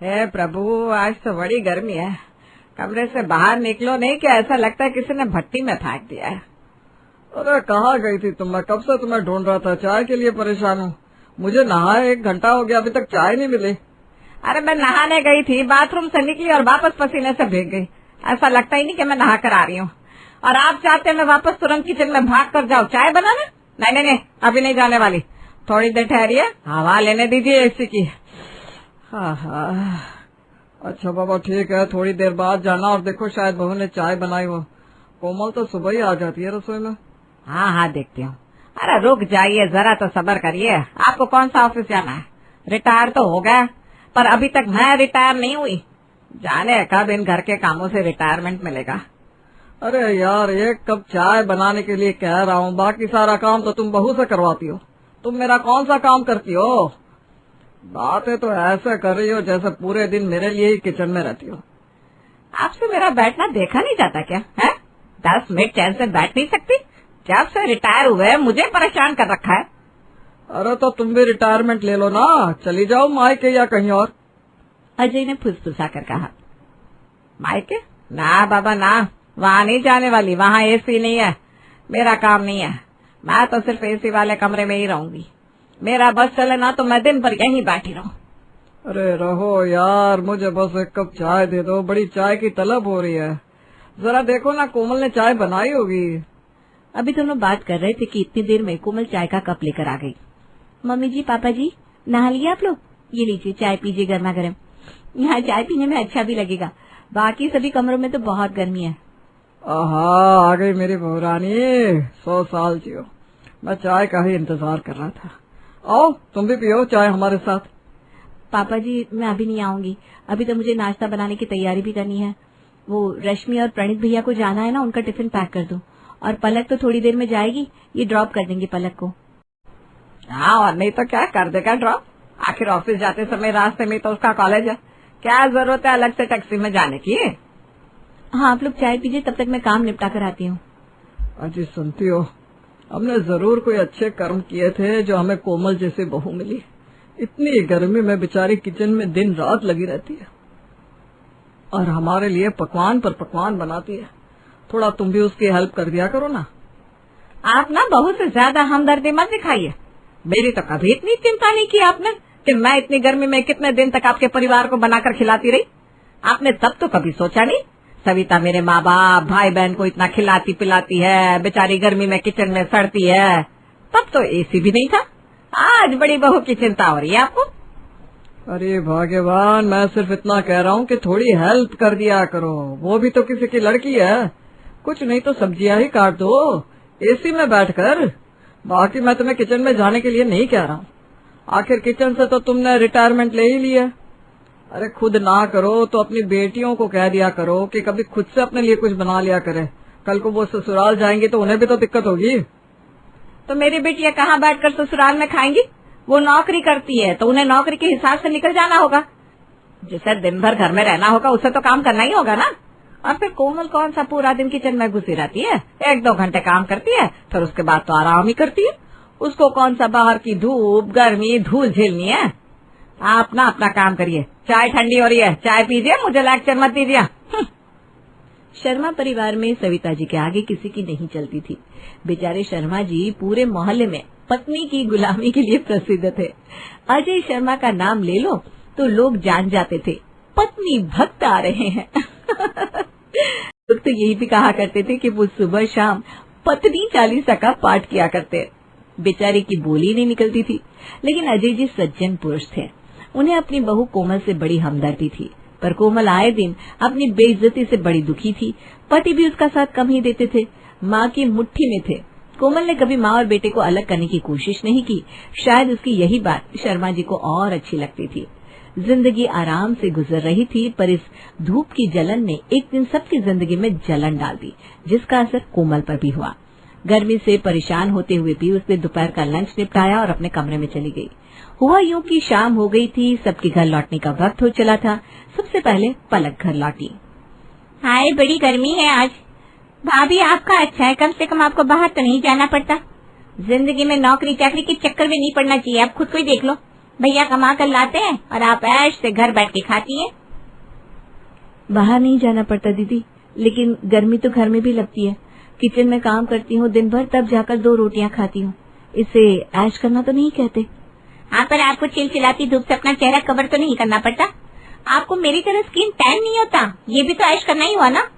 हे प्रभु, आज तो बड़ी गर्मी है। कमरे से बाहर निकलो नहीं कि ऐसा लगता है किसी ने भट्टी में फेंक दिया है। अरे कहाँ गई थी तुम? मैं कब से तुम्हें ढूंढ रहा था, चाय के लिए परेशान हूँ। मुझे नहाए 1 घंटा हो गया, अभी तक चाय नहीं मिली। अरे मैं नहाने गई थी, बाथरूम से निकली और वापस पसीने से भीग गई। ऐसा लगता ही नहीं कि मैं नहा कर आ रही हूँ। और आप चाहते हैं मैं वापस तुरंत किचन में भाग कर जाऊँ चाय बनाने? नहीं नहीं नहीं, अभी नहीं जाने वाली। थोड़ी देर ठहरिए, हवा लेने दीजिए एसी की। हाँ, अच्छा बाबा ठीक है, थोड़ी देर बाद जाना। और देखो शायद बहू ने चाय बनाई हो। कोमल तो सुबह ही आ जाती है रसोई में। हाँ देखती हूँ। अरे रुक जाइए, जरा तो सब्र करिए। आपको कौन सा ऑफिस जाना है? रिटायर तो हो गया, पर अभी तक मैं रिटायर नहीं हुई। जाने कब इन घर के कामों से रिटायरमेंट मिलेगा। अरे यार, 1 कप चाय बनाने के लिए कह रहा हूँ, बाकी सारा काम तो तुम बहू से करवाती हो। तुम मेरा कौन सा काम करती हो? बातें तो ऐसे कर रही हो जैसे पूरे दिन मेरे लिए ही किचन में रहती हो। आपसे मेरा बैठना देखा नहीं जाता क्या है? 10 मिनट चैन से बैठ नहीं सकती? जब से रिटायर हुए मुझे परेशान कर रखा है। अरे तो तुम भी रिटायरमेंट ले लो ना, चली जाओ मायके या कहीं और। अजय ने फुसफुसा कर कहा। मायके? ना बाबा ना, वहाँ नहीं जाने वाली। वहाँ एसी नहीं है, मेरा काम नहीं है। मैं तो सिर्फ एसी वाले कमरे में ही रहूंगी। मेरा बस चले ना तो मैं दिन भर यहीं बैठी रहूं। अरे रहो यार, मुझे बस 1 कप चाय दे दो, बड़ी चाय की तलब हो रही है। जरा देखो ना, कोमल ने चाय बनाई होगी। अभी दोनों बात कर रहे थे कि इतनी देर में कोमल चाय का कप लेकर आ गई। मम्मी जी, पापा जी, नहा लिए आप लोग? ये लीजिए चाय पीजिए गर्मा गर्म। यहाँ चाय पीने में अच्छा भी लगेगा, बाकी सभी कमरों में तो बहुत गर्मी है। आहा, आ गई मेरी बहू रानी। 100 साल जियो। मैं चाय का ही इंतजार कर रहा था। आओ तुम भी पियो चाय हमारे साथ। पापा जी, मैं अभी नहीं आऊंगी। अभी तो मुझे नाश्ता बनाने की तैयारी भी करनी है। वो रश्मि और प्रणीत भैया को जाना है ना, उनका टिफिन पैक कर दो। और पलक तो थोड़ी देर में जाएगी, ये ड्रॉप कर देंगे पलक को। हाँ, और नहीं तो क्या कर देगा ड्रॉप। आखिर ऑफिस जाते समय रास्ते में तो उसका कॉलेज है, क्या जरूरत है अलग से टैक्सी में जाने की। हाँ, आप लोग चाय पीजिए, तब तक मैं काम निपटा कर आती हूँ। अजी सुनती हो, हमने जरूर कोई अच्छे कर्म किए थे जो हमें कोमल जैसी बहू मिली। इतनी गर्मी में बेचारी किचन में दिन रात लगी रहती है और हमारे लिए पकवान पर पकवान बनाती है। थोड़ा तुम भी उसकी हेल्प कर दिया करो ना। आप ना बहू से ज्यादा हमदर्दी मत दिखाइए। मेरी तो कभी इतनी चिंता नहीं की आपने कि मैं इतनी गर्मी में कितने दिन तक आपके परिवार को बनाकर खिलाती रही। आपने तब तो कभी सोचा नहीं सविता मेरे माँ बाप भाई बहन को इतना खिलाती पिलाती है, बेचारी गर्मी में किचन में सड़ती है। तब तो एसी भी नहीं था। आज बड़ी बहू की चिंता हो रही है आपको। अरे भाग्यवान, मैं सिर्फ इतना कह रहा हूँ कि थोड़ी हेल्प कर दिया करो। वो भी तो किसी की लड़की है। कुछ नहीं तो सब्जियां ही काट दो एसी में बैठकर। बाकी मैं तुम्हें किचन में जाने के लिए नहीं कह रहा हूँ। आखिर किचन से तो तुमने रिटायरमेंट ले ही लिया। अरे खुद ना करो तो अपनी बेटियों को कह दिया करो कि कभी खुद से अपने लिए कुछ बना लिया करे। कल को वो ससुराल जाएंगी तो उन्हें भी तो दिक्कत होगी। तो मेरी बेटियां कहाँ बैठकर ससुराल में खाएंगी? वो नौकरी करती है तो उन्हें नौकरी के हिसाब से निकल जाना होगा। जिसे दिन भर घर में रहना होगा उसे तो काम करना ही होगा ना। और फिर कोमल कौन सा पूरा दिन किचन में घुसी रहती है? 1-2 घंटे काम करती है, फिर उसके बाद तो आराम ही करती है। उसको कौन सा बाहर की धूप गर्मी धूल झेलनी है। आप ना अपना काम करिए। चाय ठंडी हो रही है, चाय पीजिए, मुझे लेक्चर मत दीजिए। शर्मा परिवार में सविता जी के आगे किसी की नहीं चलती थी। बेचारे शर्मा जी पूरे मोहल्ले में पत्नी की गुलामी के लिए प्रसिद्ध थे। अजय शर्मा का नाम ले लो तो लोग जान जाते थे पत्नी भक्त आ रहे हैं। लोग तो यही भी कहा करते थे कि वो सुबह शाम पत्नी चालीसा का पाठ किया करते। बेचारी की बोली नहीं निकलती थी, लेकिन अजय जी सज्जन पुरुष थे। उन्हें अपनी बहू कोमल से बड़ी हमदर्दी थी, पर कोमल आए दिन अपनी बेइज्जती से बड़ी दुखी थी। पति भी उसका साथ कम ही देते थे, माँ की मुट्ठी में थे। कोमल ने कभी माँ और बेटे को अलग करने की कोशिश नहीं की। शायद उसकी यही बात शर्मा जी को और अच्छी लगती थी। जिंदगी आराम से गुजर रही थी, पर इस धूप की जलन ने एक दिन सबकी जिंदगी में जलन डाल दी, जिसका असर कोमल पर भी हुआ। गर्मी से परेशान होते हुए भी उसने दोपहर का लंच निपटाया और अपने कमरे में चली गई। हुआ यूं कि शाम हो गई थी, सबके घर लौटने का वक्त हो चला था। सबसे पहले पलक घर लौटी। हाय, बड़ी गर्मी है आज। भाभी आपका अच्छा है, कम से कम आपको बाहर तो नहीं जाना पड़ता। जिंदगी में नौकरी चाकरी के चक्कर में नहीं पड़ना चाहिए, आप खुद को ही देख लो। भैया कमा कर लाते हैं और आप ऐश से घर बैठ के खाती हैं। बाहर नहीं जाना पड़ता दीदी, लेकिन गर्मी तो घर में भी लगती है। किचन में काम करती हूँ दिन भर, तब जाकर 2 रोटियां खाती हूँ। इसे ऐश करना तो नहीं कहते। हाँ, पर आपको चिलचिलाती धूप से अपना चेहरा कवर तो नहीं करना पड़ता। आपको मेरी तरह स्किन टैन नहीं होता, ये भी तो ऐश करना ही हुआ ना।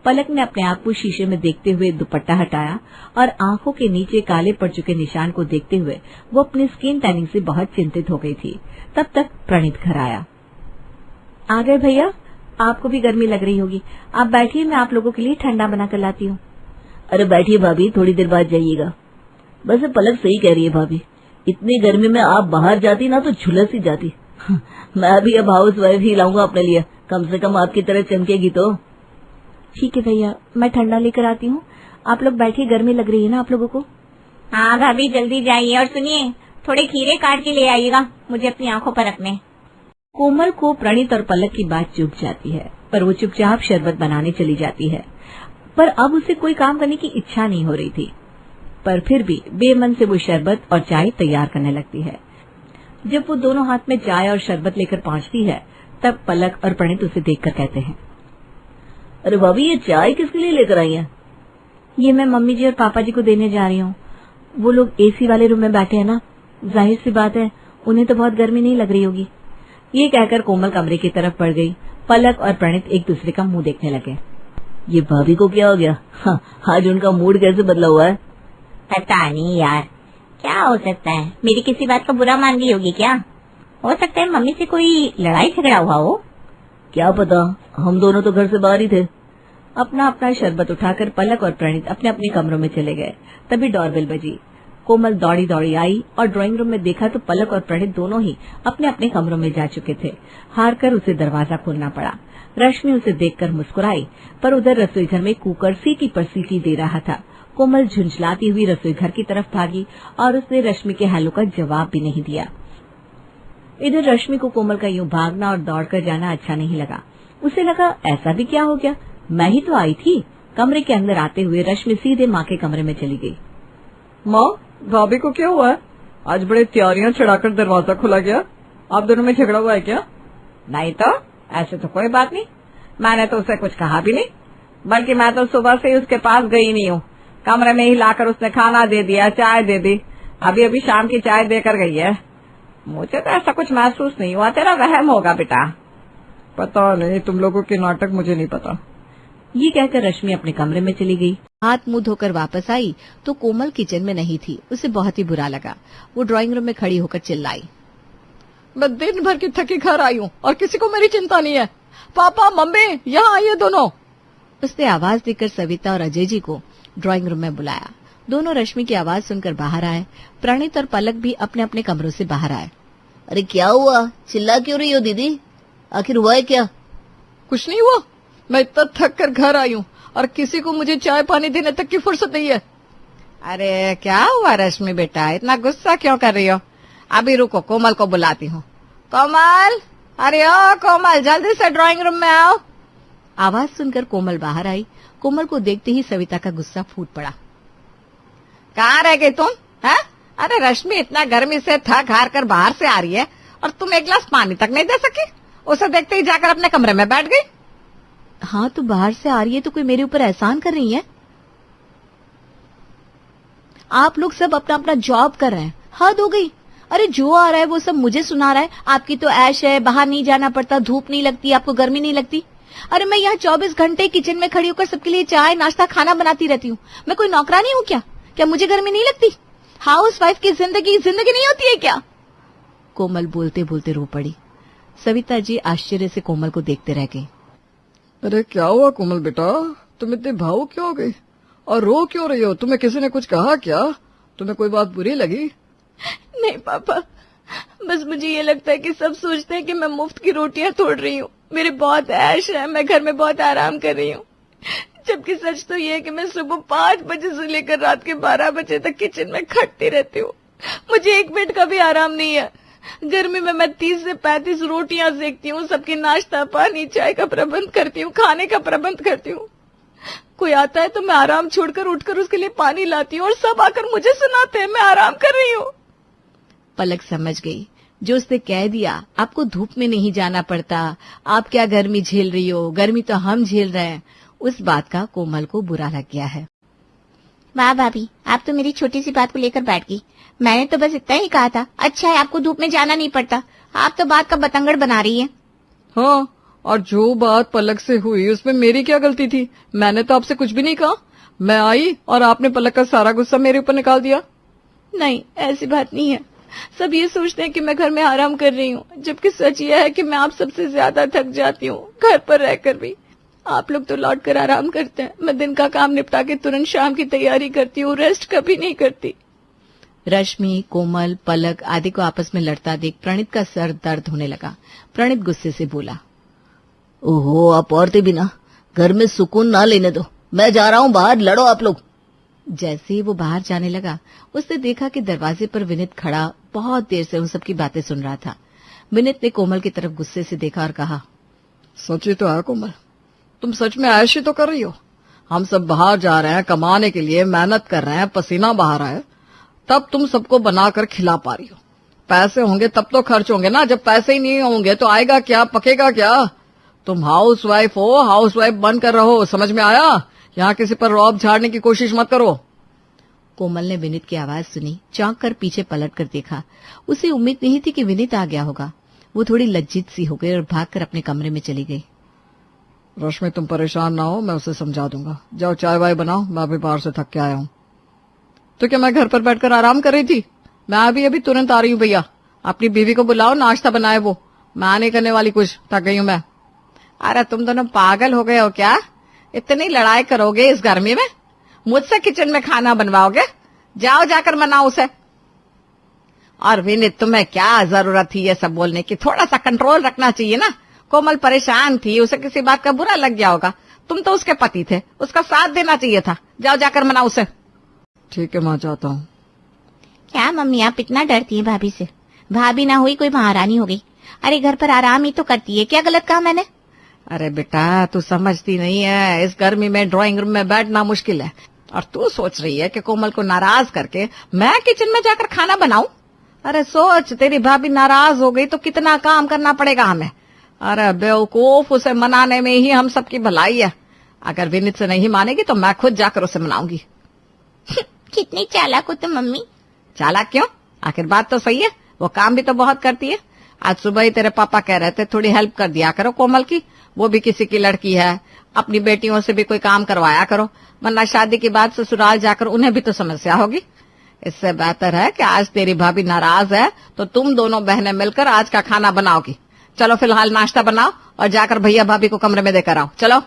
पलक ने अपने आप को शीशे में देखते हुए दुपट्टा हटाया और आंखों के नीचे काले पड़ चुके निशान को देखते हुए वो अपनी स्किन टैनिंग से बहुत चिंतित हो गई थी। तब तक प्रणीत घर आया। आ गए भैया, आपको भी गर्मी लग रही होगी। आप बैठिए, मैं आप लोगों के लिए ठंडा बना कर लाती हूँ। अरे बैठिए भाभी, थोड़ी देर बाद जाइएगा। वैसे पलक सही कह रही है भाभी, इतनी गर्मी में आप बाहर जाती ना तो झुलस ही जाती। मैं भी अब हाउस वाइफ ही लाऊंगा अपने लिए, कम से कम आपकी तरह चमकेगी तो। ठीक है भैया, मैं ठंडा लेकर आती हूँ। आप लोग बैठिए, गर्मी लग रही है ना आप लोगों को। हाँ भाभी, जल्दी जाइए। और सुनिए, थोड़े खीरे काट के ले आइएगा, मुझे अपनी आंखों पर रखने। कोमल को प्रणीत और पलक की बात चुभ जाती है, पर वो चुपचाप शरबत बनाने चली जाती है। पर अब उसे कोई काम करने की इच्छा नहीं हो रही थी, पर फिर भी बेमन से वो शरबत और चाय तैयार करने लगती है। जब वो दोनों हाथ में चाय और शरबत लेकर पहुंचती है, तब पलक और प्रणीत उसे देखकर कहते हैं, अरे भाभी, ये चाय किसके लिए लेकर आई है? ये मैं मम्मी जी और पापा जी को देने जा रही हूँ। वो लोग एसी वाले रूम में बैठे हैं ना, जाहिर सी बात है उन्हें तो बहुत गर्मी नहीं लग रही होगी। ये कहकर कोमल कमरे की तरफ बढ़ गई। पलक और प्रणीत एक दूसरे का मुंह देखने लगे। ये भाभी को क्या हो गया? हाँ, आज उनका मूड कैसे बदला हुआ है? पता नहीं यार, क्या हो सकता है। मेरी किसी बात का बुरा मान गई होगी क्या? हो सकता है मम्मी से कोई लड़ाई झगड़ा हुआ हो। क्या पता, हम दोनों तो घर से बाहर ही थे। अपना अपना शरबत उठाकर पलक और प्रणीत अपने अपने कमरों में चले गए। तभी डोरबेल बजी। कोमल दौड़ी दौड़ी आई और ड्राइंग रूम में देखा तो पलक और प्रणीत दोनों ही अपने अपने कमरों में जा चुके थे। हार कर उसे दरवाजा खोलना पड़ा। रश्मि उसे देखकर मुस्कुराई, पर उधर रसोई घर में कुकर सीटी पर सीटी दे रहा था। कोमल झुंझलाती हुई रसोई घर की तरफ भागी और उसने रश्मि के हेलो का जवाब भी नहीं दिया। इधर रश्मि को कोमल का यूं भागना और दौड़कर जाना अच्छा नहीं लगा। उसे लगा ऐसा भी क्या हो गया, मैं ही तो आई थी। कमरे के अंदर आते हुए रश्मि सीधे माँ के कमरे में चली गई। माँ, भाभी को क्या हुआ है? आज बड़े तैयारियां चढ़ाकर दरवाजा खुला गया। आप दोनों में झगड़ा हुआ है क्या? नहीं तो, ऐसे तो कोई बात नहीं। मैंने तो उसे कुछ कहा भी नहीं, बल्कि मैं तो सुबह से ही उसके पास गई नहीं हूँ। कमरे में ही लाकर उसने खाना दे दिया, चाय दे दी। अभी अभी शाम की चाय देकर गई है। मुझे तो ऐसा कुछ महसूस नहीं हुआ। तेरा वहम होगा बेटा। पता नहीं, तुम लोगों के नाटक मुझे नहीं पता। ये कहकर रश्मि अपने कमरे में चली गई। हाथ मुंह धोकर वापस आई तो कोमल किचन में नहीं थी। उसे बहुत ही बुरा लगा। वो ड्राइंग रूम में खड़ी होकर चिल्लाई, मैं दिन भर की थकी घर आई हूँ और किसी को मेरी चिंता नहीं है। पापा मम्मी यहाँ आइए दोनों। उसने आवाज देकर सविता और अजय जी को ड्राइंग रूम में बुलाया। दोनों रश्मि की आवाज सुनकर बाहर आए। प्रणीत और पलक भी अपने अपने कमरों से बाहर आए। अरे क्या हुआ, चिल्ला क्यों रही हो दीदी? आखिर हुआ है क्या? कुछ नहीं हुआ, मैं इतना थक कर घर आई हूँ और किसी को मुझे चाय पानी देने तक की फुर्सत नहीं है। अरे क्या हुआ रश्मि बेटा, इतना गुस्सा क्यों कर रही हो? अभी रुको, कोमल को बुलाती हूँ। कोमल, अरे ओ कोमल, जल्दी से ड्राइंग रूम में आओ। आवाज सुनकर कोमल बाहर आई। कोमल को देखते ही सविता का गुस्सा फूट पड़ा। कहाँ रह गई तुम? है? अरे रश्मि इतना गर्मी से थक हार कर बाहर से आ रही है और तुम एक गिलास पानी तक नहीं दे सकी। उसे देखते ही जाकर अपने कमरे में बैठ गई। हाँ, तो बाहर से आ रही है तो कोई मेरे ऊपर एहसान कर रही है? आप लोग सब अपना अपना जॉब कर रहे हैं, हद हो गई। अरे जो आ रहा है वो सब मुझे सुना रहा है। आपकी तो ऐश है, बाहर नहीं जाना पड़ता, धूप नहीं लगती, आपको गर्मी नहीं लगती। अरे मैं यहाँ 24 घंटे किचन में खड़ी होकर सबके लिए चाय नाश्ता खाना बनाती रहती हूँ। मैं कोई नौकरानी हूँ क्या? क्या मुझे गर्मी नहीं लगती? हाउस वाइफ की जिंदगी नहीं होती है क्या? कोमल बोलते बोलते रो पड़ी। सविता जी आश्चर्य से कोमल को देखते रह गई। अरे क्या हुआ कोमल बेटा, तुम इतने भावुक क्यों हो गई और रो क्यों रही हो? तुम्हें किसी ने कुछ कहा क्या? तुम्हें कोई बात बुरी लगी? नहीं पापा, बस मुझे ये लगता है कि सब सोचते हैं कि मैं मुफ्त की रोटियां तोड़ रही हूँ। मेरे बहुत ऐश है, मैं घर में बहुत आराम कर रही हूँ। जबकि सच तो ये है कि मैं सुबह 5 बजे से लेकर रात के 12 बजे तक किचन में खटती रहती हूँ। मुझे एक मिनट का भी आराम नहीं है। गर्मी में मैं 30 से 35 रोटियां सेकती हूँ, सबकी नाश्ता पानी चाय का प्रबंध करती हूँ, खाने का प्रबंध करती हूँ। कोई आता है तो मैं आराम छोड़कर उठकर उसके लिए पानी लाती हूँ और सब आकर मुझे सुनाते हैं मैं आराम कर रही हूँ। पलक समझ गई। जो उसने कह दिया आपको धूप में नहीं जाना पड़ता, आप क्या गर्मी झेल रही हो, गर्मी तो हम झेल रहे हैं, उस बात का कोमल को बुरा लग गया है। वाह भाभी, आप तो मेरी छोटी सी बात को लेकर बैठ गई। मैंने तो बस इतना ही कहा था, अच्छा है आपको धूप में जाना नहीं पड़ता। आप तो बात का बतंगड़ बना रही है। हाँ, और जो बात पलक से हुई उसमें मेरी क्या गलती थी? मैंने तो आपसे कुछ भी नहीं कहा। मैं आई और आपने पलक का सारा गुस्सा मेरे ऊपर निकाल दिया। नहीं, ऐसी बात नहीं है। सब ये सोचते हैं कि मैं घर में आराम कर रही हूँ, जबकि सच यह है कि मैं आप सबसे ज्यादा थक जाती हूँ घर पर रहकर भी। आप लोग तो लौट कर आराम करते हैं, मैं दिन का काम निपटा के तुरंत शाम की तैयारी करती हूँ, रेस्ट कभी नहीं करती। रश्मि, कोमल, पलक आदि को आपस में लड़ता देख प्रणीत का सर दर्द होने लगा। प्रणीत गुस्से से बोला, ओहो, आप औरतें भी ना घर में सुकून ना लेने दो। मैं जा रहा हूँ बाहर, लड़ो आप लोग। जैसे ही वो बाहर जाने लगा, उसने देखा कि दरवाजे पर विनीत खड़ा बहुत देर से उन सबकी बातें सुन रहा था। विनीत ने कोमल की तरफ गुस्से से देखा और कहा, सच ही तो है कोमल, तुम सच में ऐश ही तो कर रही हो। हम सब बाहर जा रहे हैं कमाने के लिए, मेहनत कर रहे हैं, पसीना बहा रहा है, तब तुम सबको बनाकर खिला पा रही हो। पैसे होंगे तब तो खर्च होंगे ना, जब पैसे ही नहीं होंगे तो आएगा क्या, पकेगा क्या? तुम हाउस वाइफ हो, हाउस वाइफ बनकर रहो, समझ में आया? यहाँ किसी पर रौब झाड़ने की कोशिश मत करो। कोमल ने विनीत की आवाज सुनी, चौंक कर पीछे पलट कर देखा। उसे उम्मीद नहीं थी कि विनीत आ गया होगा। वो थोड़ी लज्जित सी हो गई और भागकर अपने कमरे में चली गई। रश्मि, तुम परेशान ना हो, मैं उसे समझा दूंगा। जाओ चाय वाय बनाओ, मैं अभी बाहर से थक के आया हूँ। तो क्या मैं घर पर बैठकर आराम कर रही थी? मैं अभी तुरंत आ रही हूँ भैया। अपनी बीवी को बुलाओ, नाश्ता बनाए वो। मैं नहीं करने वाली कुछ, थक गई हूँ मैं। अरे तुम दोनों पागल हो गए हो क्या? इतनी लड़ाई करोगे इस गर्मी में? मुझसे किचन में खाना बनवाओगे? जाओ जाकर बनाओ उसे। और विनीत, तुम्हें क्या जरूरत थी ये सब बोलने की? थोड़ा सा कंट्रोल रखना चाहिए ना। कोमल परेशान थी, उसे किसी बात का बुरा लग गया होगा। तुम तो उसके पति थे, उसका साथ देना चाहिए था। जाओ जाकर मनाओ उसे। ठीक है, मैं जाता हूँ। क्या मम्मी, आप इतना डरती हैं भाभी से? भाभी ना हुई कोई महारानी हो गई। अरे घर पर आराम ही तो करती है, क्या गलत कहा मैंने? अरे बेटा, तू समझती नहीं है, इस गर्मी में ड्राइंग रूम में बैठना मुश्किल है, और तू सोच रही है कि कोमल को नाराज करके मैं किचन में जाकर खाना बनाऊं? अरे सोच, तेरी भाभी नाराज हो गई तो कितना काम करना पड़ेगा हमें। अरे बेवकूफ, उसे मनाने में ही हम सबकी भलाई है। अगर विनीत से नहीं मानेगी तो मैं खुद जाकर उसे मनाऊंगी। कितनी चालाक हो तुम मम्मी। चालाक क्यों? आखिर बात तो सही है, वो काम भी तो बहुत करती है। आज सुबह ही तेरे पापा कह रहे थे थोड़ी हेल्प कर दिया करो कोमल की, वो भी किसी की लड़की है, अपनी बेटियों से भी कोई काम करवाया करो, वरना शादी के बाद ससुराल जाकर उन्हें भी तो समस्या होगी। इससे बेहतर है कि आज तेरी भाभी नाराज है तो तुम दोनों बहनें मिलकर आज का खाना बनाओगी। चलो फिलहाल नाश्ता बनाओ और जाकर भैया भाभी को कमरे में देकर आओ। चलो।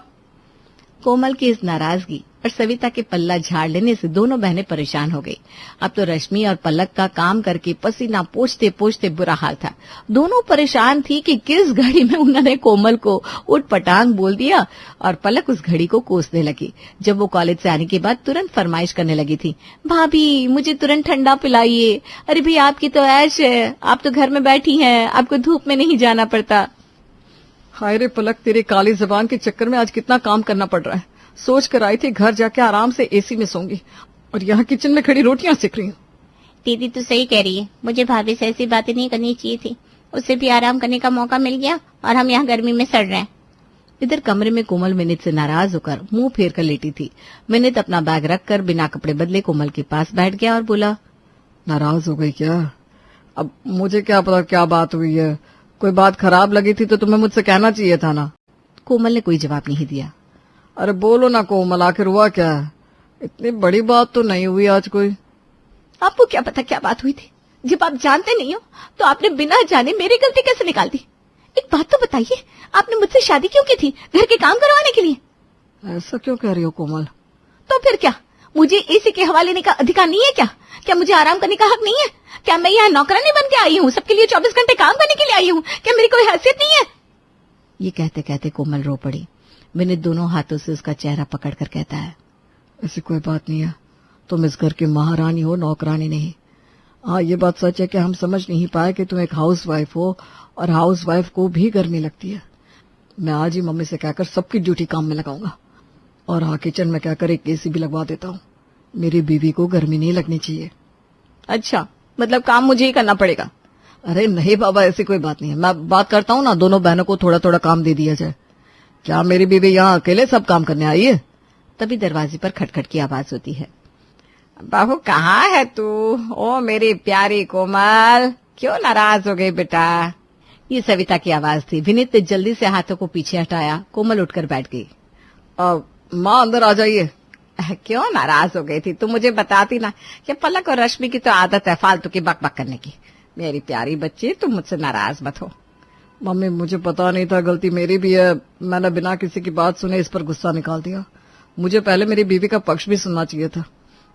कोमल की इस नाराजगी और सविता के पल्ला झाड़ लेने से दोनों बहनें परेशान हो गई। अब तो रश्मि और पलक का काम करके पसीना पोंछते पोंछते बुरा हाल था। दोनों परेशान थी कि किस घड़ी में उन्होंने कोमल को उठपटांग बोल दिया, और पलक उस घड़ी को कोसने लगी जब वो कॉलेज से आने के बाद तुरंत फरमाइश करने लगी थी, भाभी मुझे तुरंत ठंडा पिलाइए। अरे भी आपकी तो ऐश है, आप तो घर में बैठी हैं, आपको धूप में नहीं जाना पड़ता। हाय रे पलक, तेरी काली जबान के चक्कर में आज कितना काम करना पड़ रहा है। सोच कर आई थी घर जाके आराम से एसी में सोऊंगी, और यहाँ किचन में खड़ी रोटियां सेक रही हूँ। दीदी तो सही कह रही है, मुझे भाभी से ऐसी बातें नहीं करनी चाहिए थी। उससे भी आराम करने का मौका मिल गया और हम यहाँ गर्मी में सड़ रहे हैं। इधर कमरे में कोमल विनीत से नाराज होकर मुंह फेर कर लेटी थी। विनीत अपना बैग रखकर बिना कपड़े बदले कोमल के पास बैठ गया और बोला, नाराज हो गई क्या? अब मुझे क्या पता क्या बात हुई है। कोई बात खराब लगी थी तो तुम्हें मुझसे कहना चाहिए था ना। कोमल ने कोई जवाब नहीं दिया। अरे बोलो ना कोमल, आखिर हुआ क्या है? इतनी बड़ी बात तो नहीं हुई आज कोई। आपको क्या पता क्या बात हुई थी? जब आप जानते नहीं हो तो आपने बिना जाने मेरी गलती कैसे निकाल दी? एक बात तो बताइए, आपने मुझसे शादी क्यों की थी? घर के काम करवाने के लिए? ऐसा क्यों कह रही हो कोमल? तो फिर क्या, मुझे एसी के हवा लेने का अधिकार नहीं है क्या? क्या मुझे आराम करने का हक नहीं है? क्या मैं यहाँ नौकरानी बन के आई हूँ? सबके लिए 24 घंटे काम करने के लिए आई हूँ? क्या मेरी कोई हैसियत नहीं है? ये कहते कहते कोमल रो पड़ी। विनीत दोनों हाथों से उसका चेहरा पकड़कर कहता है, ऐसी कोई बात नहीं है, तुम इस घर की महारानी हो, नौकरानी नहीं। हाँ, ये बात सच है कि हम समझ नहीं पाए कि तुम एक हाउस वाइफ हो, और हाउस वाइफ को भी गर्मी लगती है। मैं आज ही मम्मी से कहकर सबकी ड्यूटी काम में लगाऊंगा, और हाँ, किचन में कहकर एक एसी भी लगवा देता हूँ। मेरी बीवी को गर्मी नहीं लगनी चाहिए। अच्छा, मतलब काम मुझे ही करना पड़ेगा? अरे नहीं बाबा, ऐसी कोई बात नहीं है। मैं बात करता हूँ ना, दोनों बहनों को थोड़ा थोड़ा काम दे दिया जाए। क्या मेरी बीवी यहाँ अकेले सब काम करने आई है? तभी दरवाजे पर खटखट की आवाज होती है। बहू कहाँ है तू? ओ मेरी प्यारी कोमल, क्यों नाराज हो गई बेटा? ये सविता की आवाज थी। विनीत ने जल्दी से हाथों को पीछे हटाया। कोमल उठकर बैठ गई। माँ अंदर आ जाइए। क्यों नाराज हो गई थी? तुम मुझे बताती ना कि पलक और रश्मि की तो आदत है फालतू की बकबक करने की। मेरी प्यारी बच्ची, तुम मुझसे नाराज मत हो। मम्मी मुझे पता नहीं था, गलती मेरी भी है। मैंने बिना किसी की बात सुने इस पर गुस्सा निकाल दिया। मुझे पहले मेरी बीवी का पक्ष भी सुनना चाहिए था।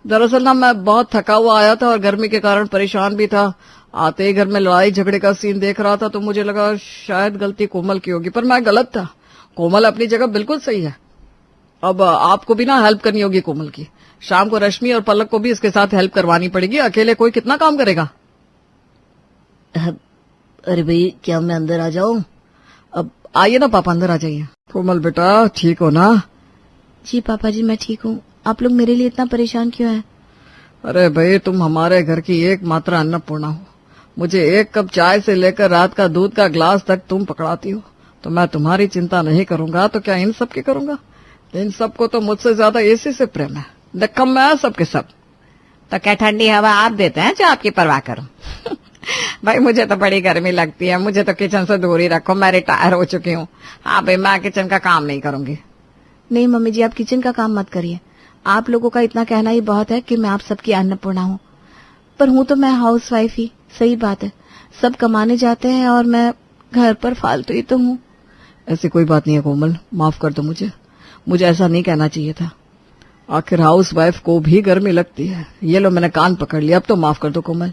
दरअसल ना मैं बहुत थका हुआ आया था और गर्मी के कारण परेशान भी था। आते ही घर में लड़ाई झगड़े का सीन देख रहा था तो मुझे लगा शायद गलती कोमल की होगी, पर मैं गलत था। कोमल अपनी जगह बिल्कुल सही है। अब आपको भी ना हेल्प करनी होगी कोमल की। शाम को रश्मि और पलक को भी इसके साथ हेल्प करवानी पड़ेगी। अकेले कोई कितना काम करेगा? अरे भाई, क्या मैं अंदर आ जाऊं? अब आइए ना पापा, अंदर आ जाइए। कोमल बेटा, ठीक हो ना? जी पापा जी, मैं ठीक हूँ। आप लोग मेरे लिए इतना परेशान क्यों हैं? अरे भाई, तुम हमारे घर की एकमात्र अन्नपूर्णा हो। मुझे एक कप चाय से लेकर रात का दूध का ग्लास तक तुम पकड़ाती हो, तो मैं तुम्हारी चिंता नहीं करूंगा तो क्या इन सब की करूंगा? इन सबको तो मुझसे ज्यादा इसी से प्रेम है। निकम्मे है सबके सब। तो क्या ठंडी हवा आप देते हैं जो आपकी परवाह करूं? भाई मुझे तो बड़ी गर्मी लगती है। मुझे तो किचन से दूर ही रखो, मैं रिटायर हो चुकी हूँ। हाँ भाई, मैं किचन का काम नहीं करूंगी। नहीं मम्मी जी, आप किचन का काम मत करिए। आप लोगों का इतना कहना ही बहुत है कि मैं आप सबकी अन्नपूर्णा हूँ, पर हूँ तो मैं हाउस वाइफ ही। सही बात है, सब कमाने जाते हैं और मैं घर पर फालतू ही तो हूँ। ऐसी कोई बात नहीं है कोमल, माफ कर दो मुझे ऐसा नहीं कहना चाहिए था। आखिर हाउस वाइफ को भी गर्मी लगती है। ये लो, मैंने कान पकड़ लिया, अब तो माफ कर दो कोमल।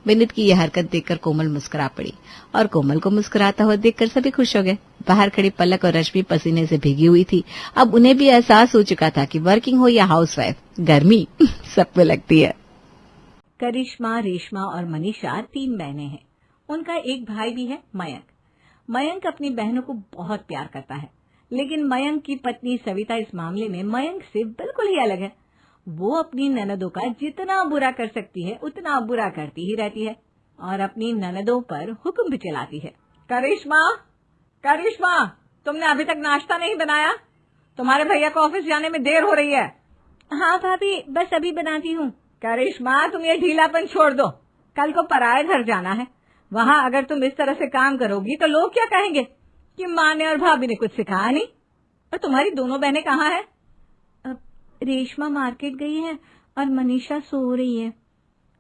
विनीत की यह हरकत देखकर कोमल मुस्कुरा पड़ी और कोमल को मुस्कुराता हुआ देखकर सभी खुश हो गए। बाहर खड़ी पलक और रश्मि पसीने से भीगी हुई थी। अब उन्हें भी एहसास हो चुका था कि वर्किंग हो या हाउसवाइफ, गर्मी सबको लगती है। करिश्मा, रेशमा और मनीषा 3 बहनें हैं। उनका एक भाई भी है, मयंक। मयंक अपनी बहनों को बहुत प्यार करता है, लेकिन मयंक की पत्नी सविता इस मामले में मयंक से बिल्कुल ही अलग है। वो अपनी ननदों का जितना बुरा कर सकती है उतना बुरा करती ही रहती है और अपनी ननदों पर हुक्म भी चलाती है। करिश्मा, तुमने अभी तक नाश्ता नहीं बनाया? तुम्हारे भैया को ऑफिस जाने में देर हो रही है। हाँ भाभी, बस अभी बनाती हूँ। करिश्मा, तुम ये ढीलापन छोड़ दो। कल को पराये घर जाना है। वहाँ अगर तुम इस तरह से काम करोगी तो लोग क्या कहेंगे कि माँ ने और भाभी ने कुछ सिखाया नहीं। और तुम्हारी दोनों बहनें कहाँ हैं? रेशमा मार्केट गई है और मनीषा सो रही है।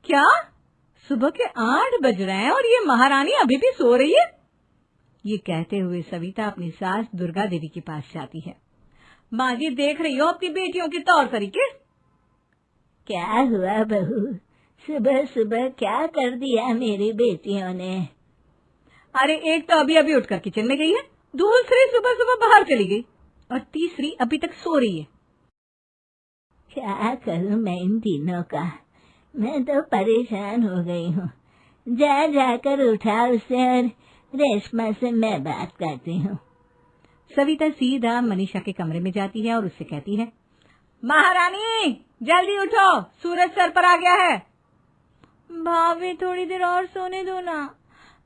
क्या? सुबह के 8 बज रहे हैं और ये महारानी अभी भी सो रही है? ये कहते हुए सविता अपनी सास दुर्गा देवी के पास जाती है। माँ जी, देख रही हो अपनी बेटियों के तौर तरीके? क्या हुआ बहू, सुबह सुबह क्या कर दिया मेरी बेटियों ने? अरे एक तो अभी अभी उठकर किचन में गई है, दूसरी सुबह सुबह बाहर चली गई और तीसरी अभी तक सो रही है। क्या करूं मैं इन तीनों का? मैं तो परेशान हो गई हूँ। जा जाकर उठा उसे और रेशमा से मैं बात करती हूँ। सविता सीधा मनीषा के कमरे में जाती है और उससे कहती है, महारानी जल्दी उठो, सूरज सर पर आ गया है। भाभी थोड़ी देर और सोने दो ना,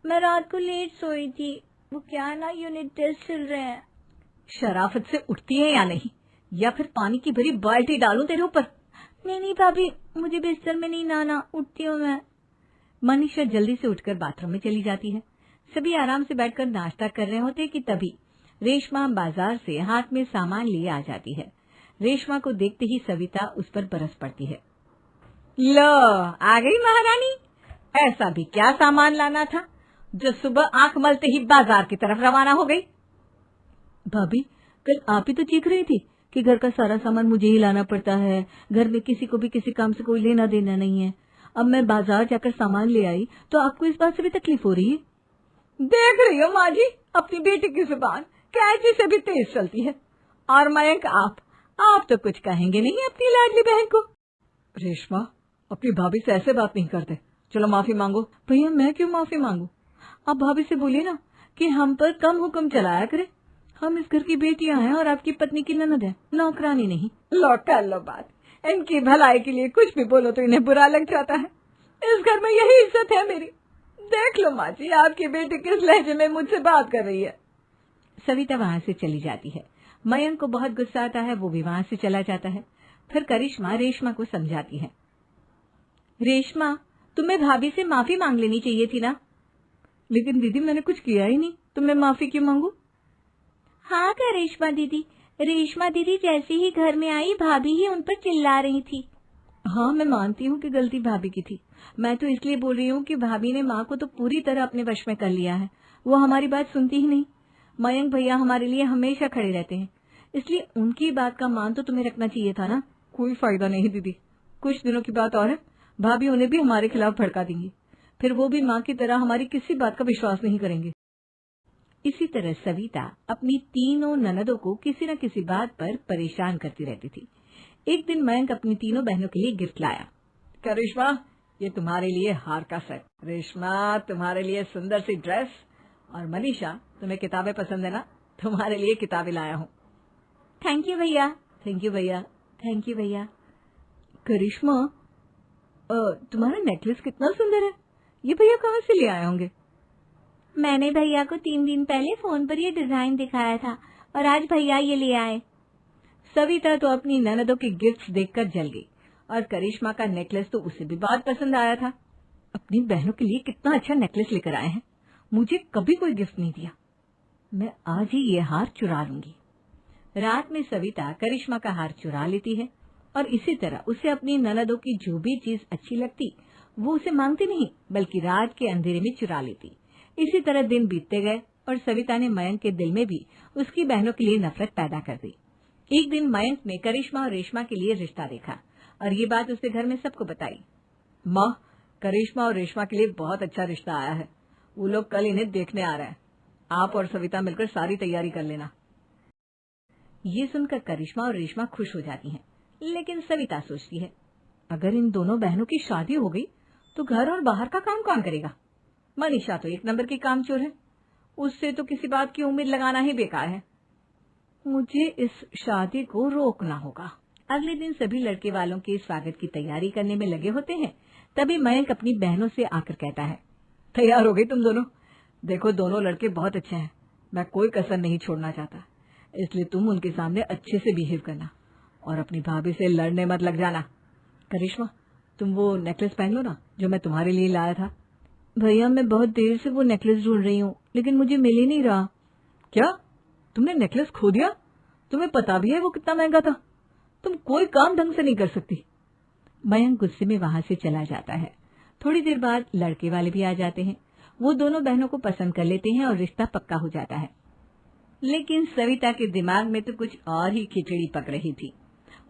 मैं रात को लेट सोई थी। वो क्या ना, यूनिट टेस्ट चल रहे हैं। शराफत से उठती है या नहीं, या फिर पानी की भरी बाल्टी डालूं तेरे ऊपर? नहीं भाभी, मुझे बिस्तर में नहीं नहाना, उठती हूँ मैं। मनीषा जल्दी से उठकर बाथरूम में चली जाती है। सभी आराम से बैठकर नाश्ता कर रहे होते कि तभी रेशमा बाजार से हाथ में सामान लिए आ जाती है। रेशमा को देखते ही सविता उस पर बरस पड़ती है। लो, आ गई महारानी। ऐसा भी क्या सामान लाना था जो सुबह आंख मलते ही बाजार की तरफ रवाना हो गई? भाभी, कल आप ही तो चीख रही थी कि घर का सारा सामान मुझे ही लाना पड़ता है, घर में किसी को भी किसी काम से कोई लेना देना नहीं है। अब मैं बाजार जाकर सामान ले आई तो आपको इस बात से भी तकलीफ हो रही है? देख रही हो माँ जी, अपनी बेटी की जुबान कैंची से भी तेज चलती है। और मयंक, आप तो कुछ कहेंगे नहीं अपनी लाडली बहन को? रेशमा, अपनी भाभी से ऐसे बात नहीं करते। चलो माफी मांगो। भैया, मैं क्यों माफी मांगू? आप भाभी से बोलिए ना कि हम पर कम हुक्म चलाया करे। हम इस घर की बेटियां हैं और आपकी पत्नी की ननद है, नौकरानी नहीं। लो कर लो बात। इनकी भलाई के लिए कुछ भी बोलो तो इन्हें बुरा लग जाता है। इस घर में यही इज्जत है मेरी। देख लो माँ जी, आपकी बेटी किस लहजे में मुझसे बात कर रही है। सविता वहां से चली जाती है। मयंक को बहुत गुस्सा आता है, वो भी वहां से चला जाता है। फिर करिश्मा रेशमा को समझाती है। रेशमा, तुम्हें भाभी से माफी मांग लेनी चाहिए थी ना। लेकिन दीदी मैंने कुछ किया ही नहीं, तो मैं माफी क्यों मांगू? हाँ करिश्मा दीदी, रेशमा दीदी जैसे ही घर में आई भाभी ही उन पर चिल्ला रही थी। हाँ, मैं मानती हूँ कि गलती भाभी की थी। मैं तो इसलिए बोल रही हूँ कि भाभी ने माँ को तो पूरी तरह अपने वश में कर लिया है। वो हमारी बात सुनती ही नहीं। मयंक भैया हमारे लिए हमेशा खड़े रहते हैं, इसलिए उनकी बात का मान तो तुम्हें रखना चाहिए था ना। कोई फायदा नहीं दीदी, कुछ दिनों की बात और है, भाभी उन्हें भी हमारे खिलाफ भड़का देंगी। फिर वो भी माँ की तरह हमारी किसी बात का विश्वास नहीं करेंगे। इसी तरह सविता अपनी तीनों ननदों को किसी न किसी बात पर परेशान करती रहती थी। एक दिन मयंक अपनी तीनों बहनों के लिए गिफ्ट लाया। करिश्मा, ये तुम्हारे लिए हार का सेट, रेशमा तुम्हारे लिए सुंदर सी ड्रेस, और मनीषा तुम्हें किताबें पसंद है ना, तुम्हारे लिए किताबें लाया हूँ। थैंक यू भैया। थैंक यू भैया। थैंक यू भैया। करिश्मा, तुम्हारा नेकलेस कितना सुंदर है, ये भैया कहाँ से ले आए होंगे? मैंने भैया को 3 दिन पहले फोन पर ये डिजाइन दिखाया था और आज भैया ये ले आए। सविता तो अपनी ननदों के गिफ्ट्स देखकर जल गई और करिश्मा का नेकलेस तो उसे भी बहुत पसंद आया था। अपनी बहनों के लिए कितना अच्छा नेकलेस लेकर आए हैं, मुझे कभी कोई गिफ्ट नहीं दिया। मैं आज ही ये हार चुरा लूंगी। रात में सविता करिश्मा का हार चुरा लेती है और इसी तरह उसे अपनी ननदों की जो भी चीज अच्छी लगती वो उसे मांगती नहीं, बल्कि रात के अंधेरे में चुरा लेती। इसी तरह दिन बीतते गए और सविता ने मयंक के दिल में भी उसकी बहनों के लिए नफरत पैदा कर दी। एक दिन मयंक ने करिश्मा और रेशमा के लिए रिश्ता देखा और ये बात उसके घर में सबको बताई। माँ, करिश्मा और रेशमा के लिए बहुत अच्छा रिश्ता आया है, वो लोग कल इन्हें देखने आ रहे हैं। आप और सविता मिलकर सारी तैयारी कर लेना। ये सुनकर करिश्मा और रेशमा खुश हो जाती हैं, लेकिन सविता सोचती है, अगर इन दोनों बहनों की शादी हो गई तो घर और बाहर का काम कौन करेगा? मनीषा तो 1 नंबर की कामचोर है, उससे तो किसी बात की उम्मीद लगाना ही बेकार है। मुझे इस शादी को रोकना होगा। अगले दिन सभी लड़के वालों के स्वागत की तैयारी करने में लगे होते हैं। तभी मयंक अपनी बहनों से आकर कहता है, तैयार हो गई तुम दोनों? देखो, दोनों लड़के बहुत अच्छे हैं, मैं कोई कसर नहीं छोड़ना चाहता, इसलिए तुम उनके सामने अच्छे से बिहेव करना और अपनी भाभी से लड़ने मत लग जाना। करिश्मा, तुम वो नेकलेस पहन लो ना जो मैं तुम्हारे लिए लाया था। भैया, मैं बहुत देर से वो नेकलेस ढूंढ रही हूँ, लेकिन मुझे मिल ही नहीं रहा। क्या तुमने नेकलेस खो दिया? तुम्हें पता भी है वो कितना महंगा था, तुम कोई काम ढंग से नहीं कर सकती। मयंक गुस्से में वहां से चला जाता है। थोड़ी देर बाद लड़के वाले भी आ जाते हैं। वो दोनों बहनों को पसंद कर लेते हैं और रिश्ता पक्का हो जाता है। लेकिन सविता के दिमाग में तो कुछ और ही खिचड़ी पक रही थी।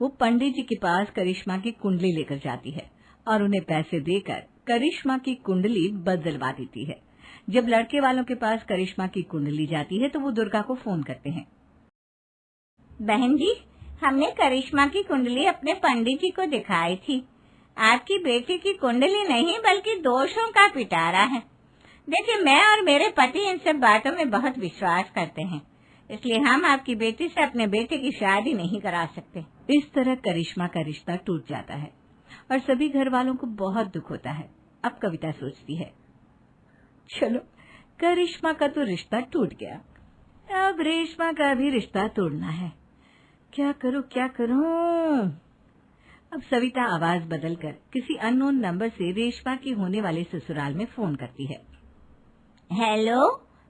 वो पंडित जी के पास करिश्मा की कुंडली लेकर जाती है और उन्हें पैसे देकर करिश्मा की कुंडली बदलवा देती है। जब लड़के वालों के पास करिश्मा की कुंडली जाती है तो वो दुर्गा को फोन करते हैं। बहन जी, हमने करिश्मा की कुंडली अपने पंडित जी को दिखाई थी। आपकी बेटी की कुंडली नहीं बल्कि दोषों का पिटारा है। देखिए, मैं और मेरे पति इन सब बातों में बहुत विश्वास करते हैं, इसलिए हम आपकी बेटी से अपने बेटे की शादी नहीं करा सकते। इस तरह करिश्मा का रिश्ता टूट जाता है और सभी घर वालों को बहुत दुख होता है। अब कविता सोचती है, चलो करिश्मा का तो रिश्ता टूट गया, अब रेशमा का भी रिश्ता तोड़ना है। क्या करूं क्या करूं? अब सविता आवाज बदलकर किसी अननोन नंबर से रेशमा की होने वाले ससुराल में फोन करती है। हेलो,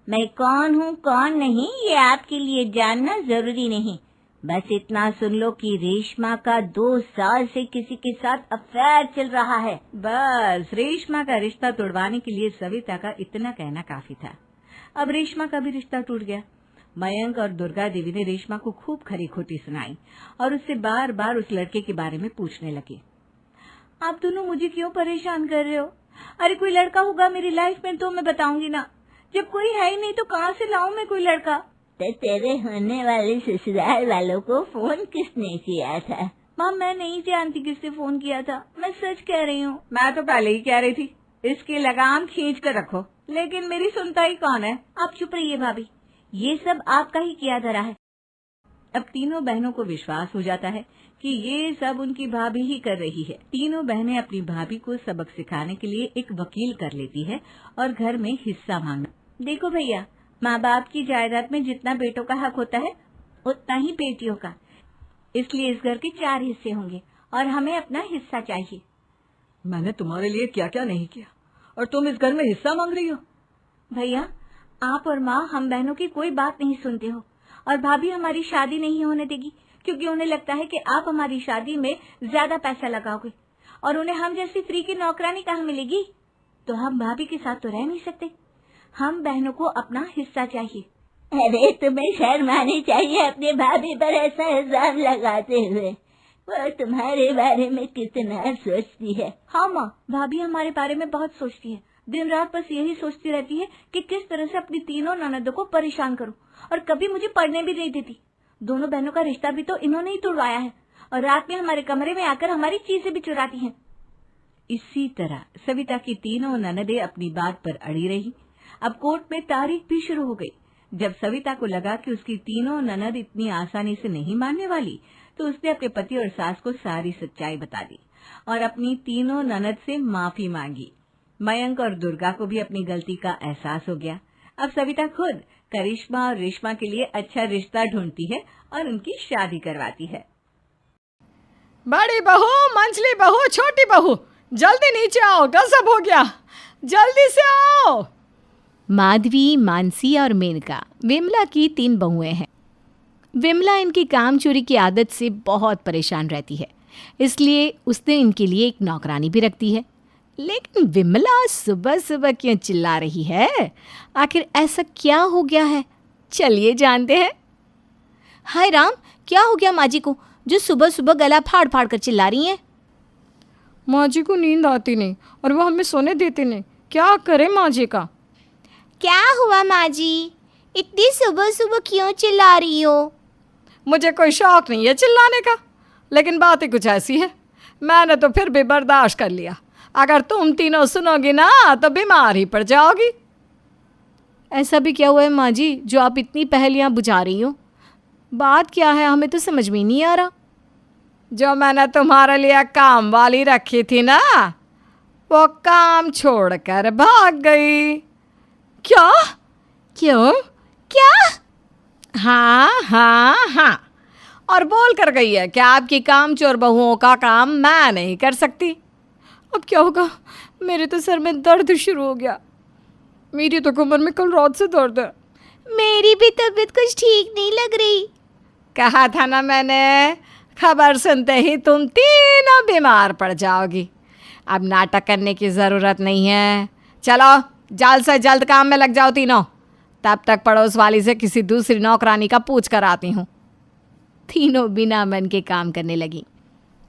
मैं कौन हूँ कौन नहीं ये आपके लिए जानना जरूरी नहीं, बस इतना सुन लो कि रेशमा का 2 साल से किसी के साथ अफेयर चल रहा है। बस रेशमा का रिश्ता तोड़वाने के लिए सविता का इतना कहना काफी था। अब रेशमा का भी रिश्ता टूट गया। मयंक और दुर्गा देवी ने रेशमा को खूब खरी खोटी सुनाई और उससे बार बार उस लड़के के बारे में पूछने लगे। आप दोनों मुझे क्यों परेशान कर रहे हो? अरे कोई लड़का होगा मेरी लाइफ में तो मैं बताऊंगी ना, जब कोई है ही नहीं तो कहाँ से लाऊं मैं कोई लड़का? तो तेरे होने वाले ससुराल वालों को फोन किसने किया था? माँ, मैं नहीं जानती किसने फोन किया था, मैं सच कह रही हूँ। मैं तो पहले ही कह रही थी इसकी लगाम खींच कर रखो, लेकिन मेरी सुनता ही कौन है। आप चुप रहिए भाभी, ये सब आपका ही किया धरा है। अब तीनों बहनों को विश्वास हो जाता है कि ये सब उनकी भाभी ही कर रही है। तीनों बहनें अपनी भाभी को सबक सिखाने के लिए एक वकील कर लेती है और घर में हिस्सा मांगना। देखो भैया, माँ बाप की जायदाद में जितना बेटों का हक होता है उतना ही बेटियों का, इसलिए इस घर के 4 हिस्से होंगे और हमें अपना हिस्सा चाहिए। मैंने तुम्हारे लिए क्या क्या नहीं किया और तुम इस घर में हिस्सा मांग रही हो? भैया, आप और माँ हम बहनों की कोई बात नहीं सुनते हो और भाभी हमारी शादी नहीं होने देगी क्योंकि उन्हें लगता है कि आप हमारी शादी में ज्यादा पैसा लगाओगे और उन्हें हम जैसी फ्री की नौकरानी कहाँ मिलेगी। तो हम भाभी के साथ तो रह नहीं सकते, हम बहनों को अपना हिस्सा चाहिए। अरे तुम्हें शर्म आनी चाहिए अपनी भाभी पर ऐसा इल्जाम लगाते हुए। वो तुम्हारे बारे में कितना सोचती है। हाँ माँ, भाभी हमारे बारे में बहुत सोचती है। दिन रात बस यही सोचती रहती है कि किस तरह से अपनी तीनों ननदों को परेशान करूं और कभी मुझे पढ़ने भी नहीं देती। दोनों बहनों का रिश्ता भी तो इन्होंने ही तुड़वाया है और रात में हमारे कमरे में आकर हमारी चीजें भी चुराती हैं। इसी तरह सविता की तीनों ननदें अपनी बात पर अड़ी रही। अब कोर्ट में तारीख भी शुरू हो गई। जब सविता को लगा कि उसकी तीनों ननद इतनी आसानी से नहीं मानने वाली, तो उसने अपने पति और सास को सारी सच्चाई बता दी और अपनी तीनों ननद से माफी मांगी। मयंक और दुर्गा को भी अपनी गलती का एहसास हो गया। अब सविता खुद करिश्मा और रेशमा के लिए अच्छा रिश्ता ढूंढती है और उनकी शादी करवाती है। बड़ी बहू, मंझली बहू, छोटी बहू, जल्दी नीचे आओ, गजब हो गया, जल्दी से आओ। माधवी, मानसी और मेनका विमला की 3 बहुएं हैं। विमला इनकी काम चोरी की आदत से बहुत परेशान रहती है, इसलिए उसने इनके लिए एक नौकरानी भी रखती है। लेकिन विमला सुबह सुबह क्यों चिल्ला रही है? आखिर ऐसा क्या हो गया है? चलिए जानते हैं। हाय राम, क्या हो गया माँ जी को जो सुबह सुबह गला फाड़ फाड़ कर चिल्ला रही हैं? माँ जी को नींद आती नहीं और वो हमें सोने देते नहीं, क्या करे माँ जी का? क्या हुआ माँ जी, इतनी सुबह सुबह क्यों चिल्ला रही हो? मुझे कोई शौक नहीं है चिल्लाने का, लेकिन बात ही कुछ ऐसी है, मैंने तो फिर भी बर्दाश्त कर लिया। अगर तुम तीनों सुनोगी ना तो बीमार ही पड़ जाओगी। ऐसा भी क्या हुआ है माँ जी जो आप इतनी पहेलियाँ बुझा रही हो? बात क्या है, हमें तो समझ में नहीं आ रहा। जो मैंने तुम्हारे लिए काम वाली रखी थी ना, वो काम छोड़कर भाग गई। क्या? क्यों? क्या? हाँ हाँ हाँ, और बोल कर गई है कि आपकी काम चोर बहुओं का काम मैं नहीं कर सकती। अब क्या होगा? मेरे तो सर में दर्द शुरू हो गया। मेरी तो कमर में कल रात से दर्द है। मेरी भी तबीयत कुछ ठीक नहीं लग रही। कहा था ना मैंने, खबर सुनते ही तुम तीनों बीमार पड़ जाओगी। अब नाटक करने की ज़रूरत नहीं है, चलो जल्द से जल्द काम में लग जाओ तीनों। तब तक पड़ोस वाली से किसी दूसरी नौकरानी का पूछ कर आती हूँ। तीनों बिना मन के काम करने लगी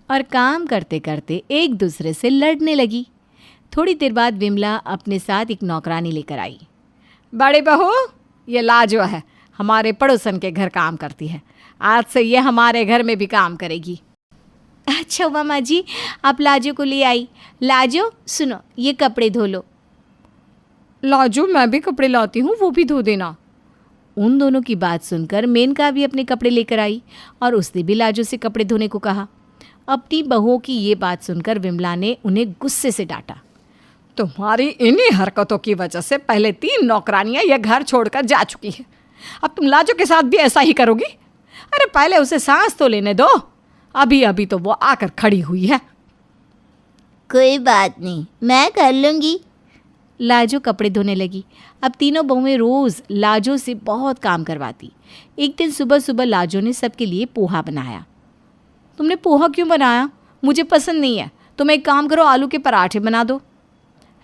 और काम करते करते एक दूसरे से लड़ने लगी। थोड़ी देर बाद विमला अपने साथ एक नौकरानी लेकर आई। बड़ी बहू, ये लाजो है, हमारे पड़ोसन के घर काम करती है। आज से ये हमारे घर में भी काम करेगी। अच्छा हुआ माँ जी आप लाजो को ले आई। लाजो सुनो, ये कपड़े धो लो। लाजो, मैं भी कपड़े लाती हूँ, वो भी धो देना। उन दोनों की बात सुनकर मेनका भी अपने कपड़े लेकर आई और उसने भी लाजो से कपड़े धोने को कहा। अपनी बहुओं की ये बात सुनकर विमला ने उन्हें गुस्से से डांटा। तुम्हारी इन्हीं हरकतों की वजह से पहले 3 नौकरानियां यह घर छोड़कर जा चुकी है, अब तुम लाजो के साथ भी ऐसा ही करोगी? अरे पहले उसे सांस तो लेने दो, अभी अभी तो वो आकर खड़ी हुई है। कोई बात नहीं, मैं कर लूंगी। लाजो कपड़े धोने लगी। अब तीनों बहुएं रोज लाजो से बहुत काम करवाती। एक दिन सुबह सुबह लाजो ने सबके लिए पोहा बनाया। तुमने पोहा क्यों बनाया? मुझे पसंद नहीं है। तुम एक काम करो, आलू के पराठे बना दो।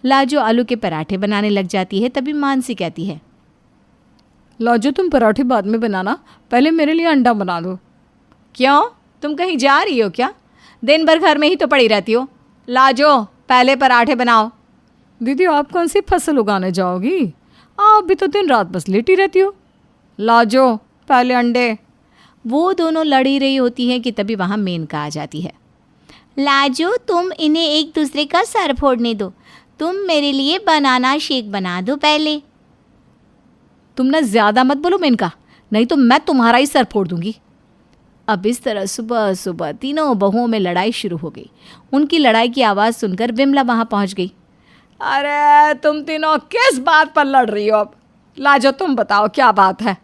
लाजो आलू के पराठे बनाने लग जाती है। तभी मानसी कहती है, लाजो तुम पराठे बाद में बनाना, पहले मेरे लिए अंडा बना दो। क्यों, तुम कहीं जा रही हो क्या? दिन भर घर में ही तो पड़ी रहती हो। लाजो पहले पराठे बनाओ। दीदी आप कौन सी फसल उगाने जाओगी? आप भी तो दिन रात बस लेटी रहती हो। लाजो पहले अंडे। वो दोनों लड़ी रही होती हैं कि तभी वहाँ मेनका आ जाती है। लाजो तुम इन्हें एक दूसरे का सर फोड़ने दो, तुम मेरे लिए बनाना शेक बना दो पहले। तुम ना ज्यादा मत बोलो मेनका, नहीं तो मैं तुम्हारा ही सर फोड़ दूंगी। अब इस तरह सुबह सुबह तीनों बहुओं में लड़ाई शुरू हो गई। उनकी लड़ाई की आवाज़ सुनकर विमला वहां पहुंच गई। अरे तुम तीनों किस बात पर लड़ रही हो? अब लाजो तुम बताओ क्या बात है?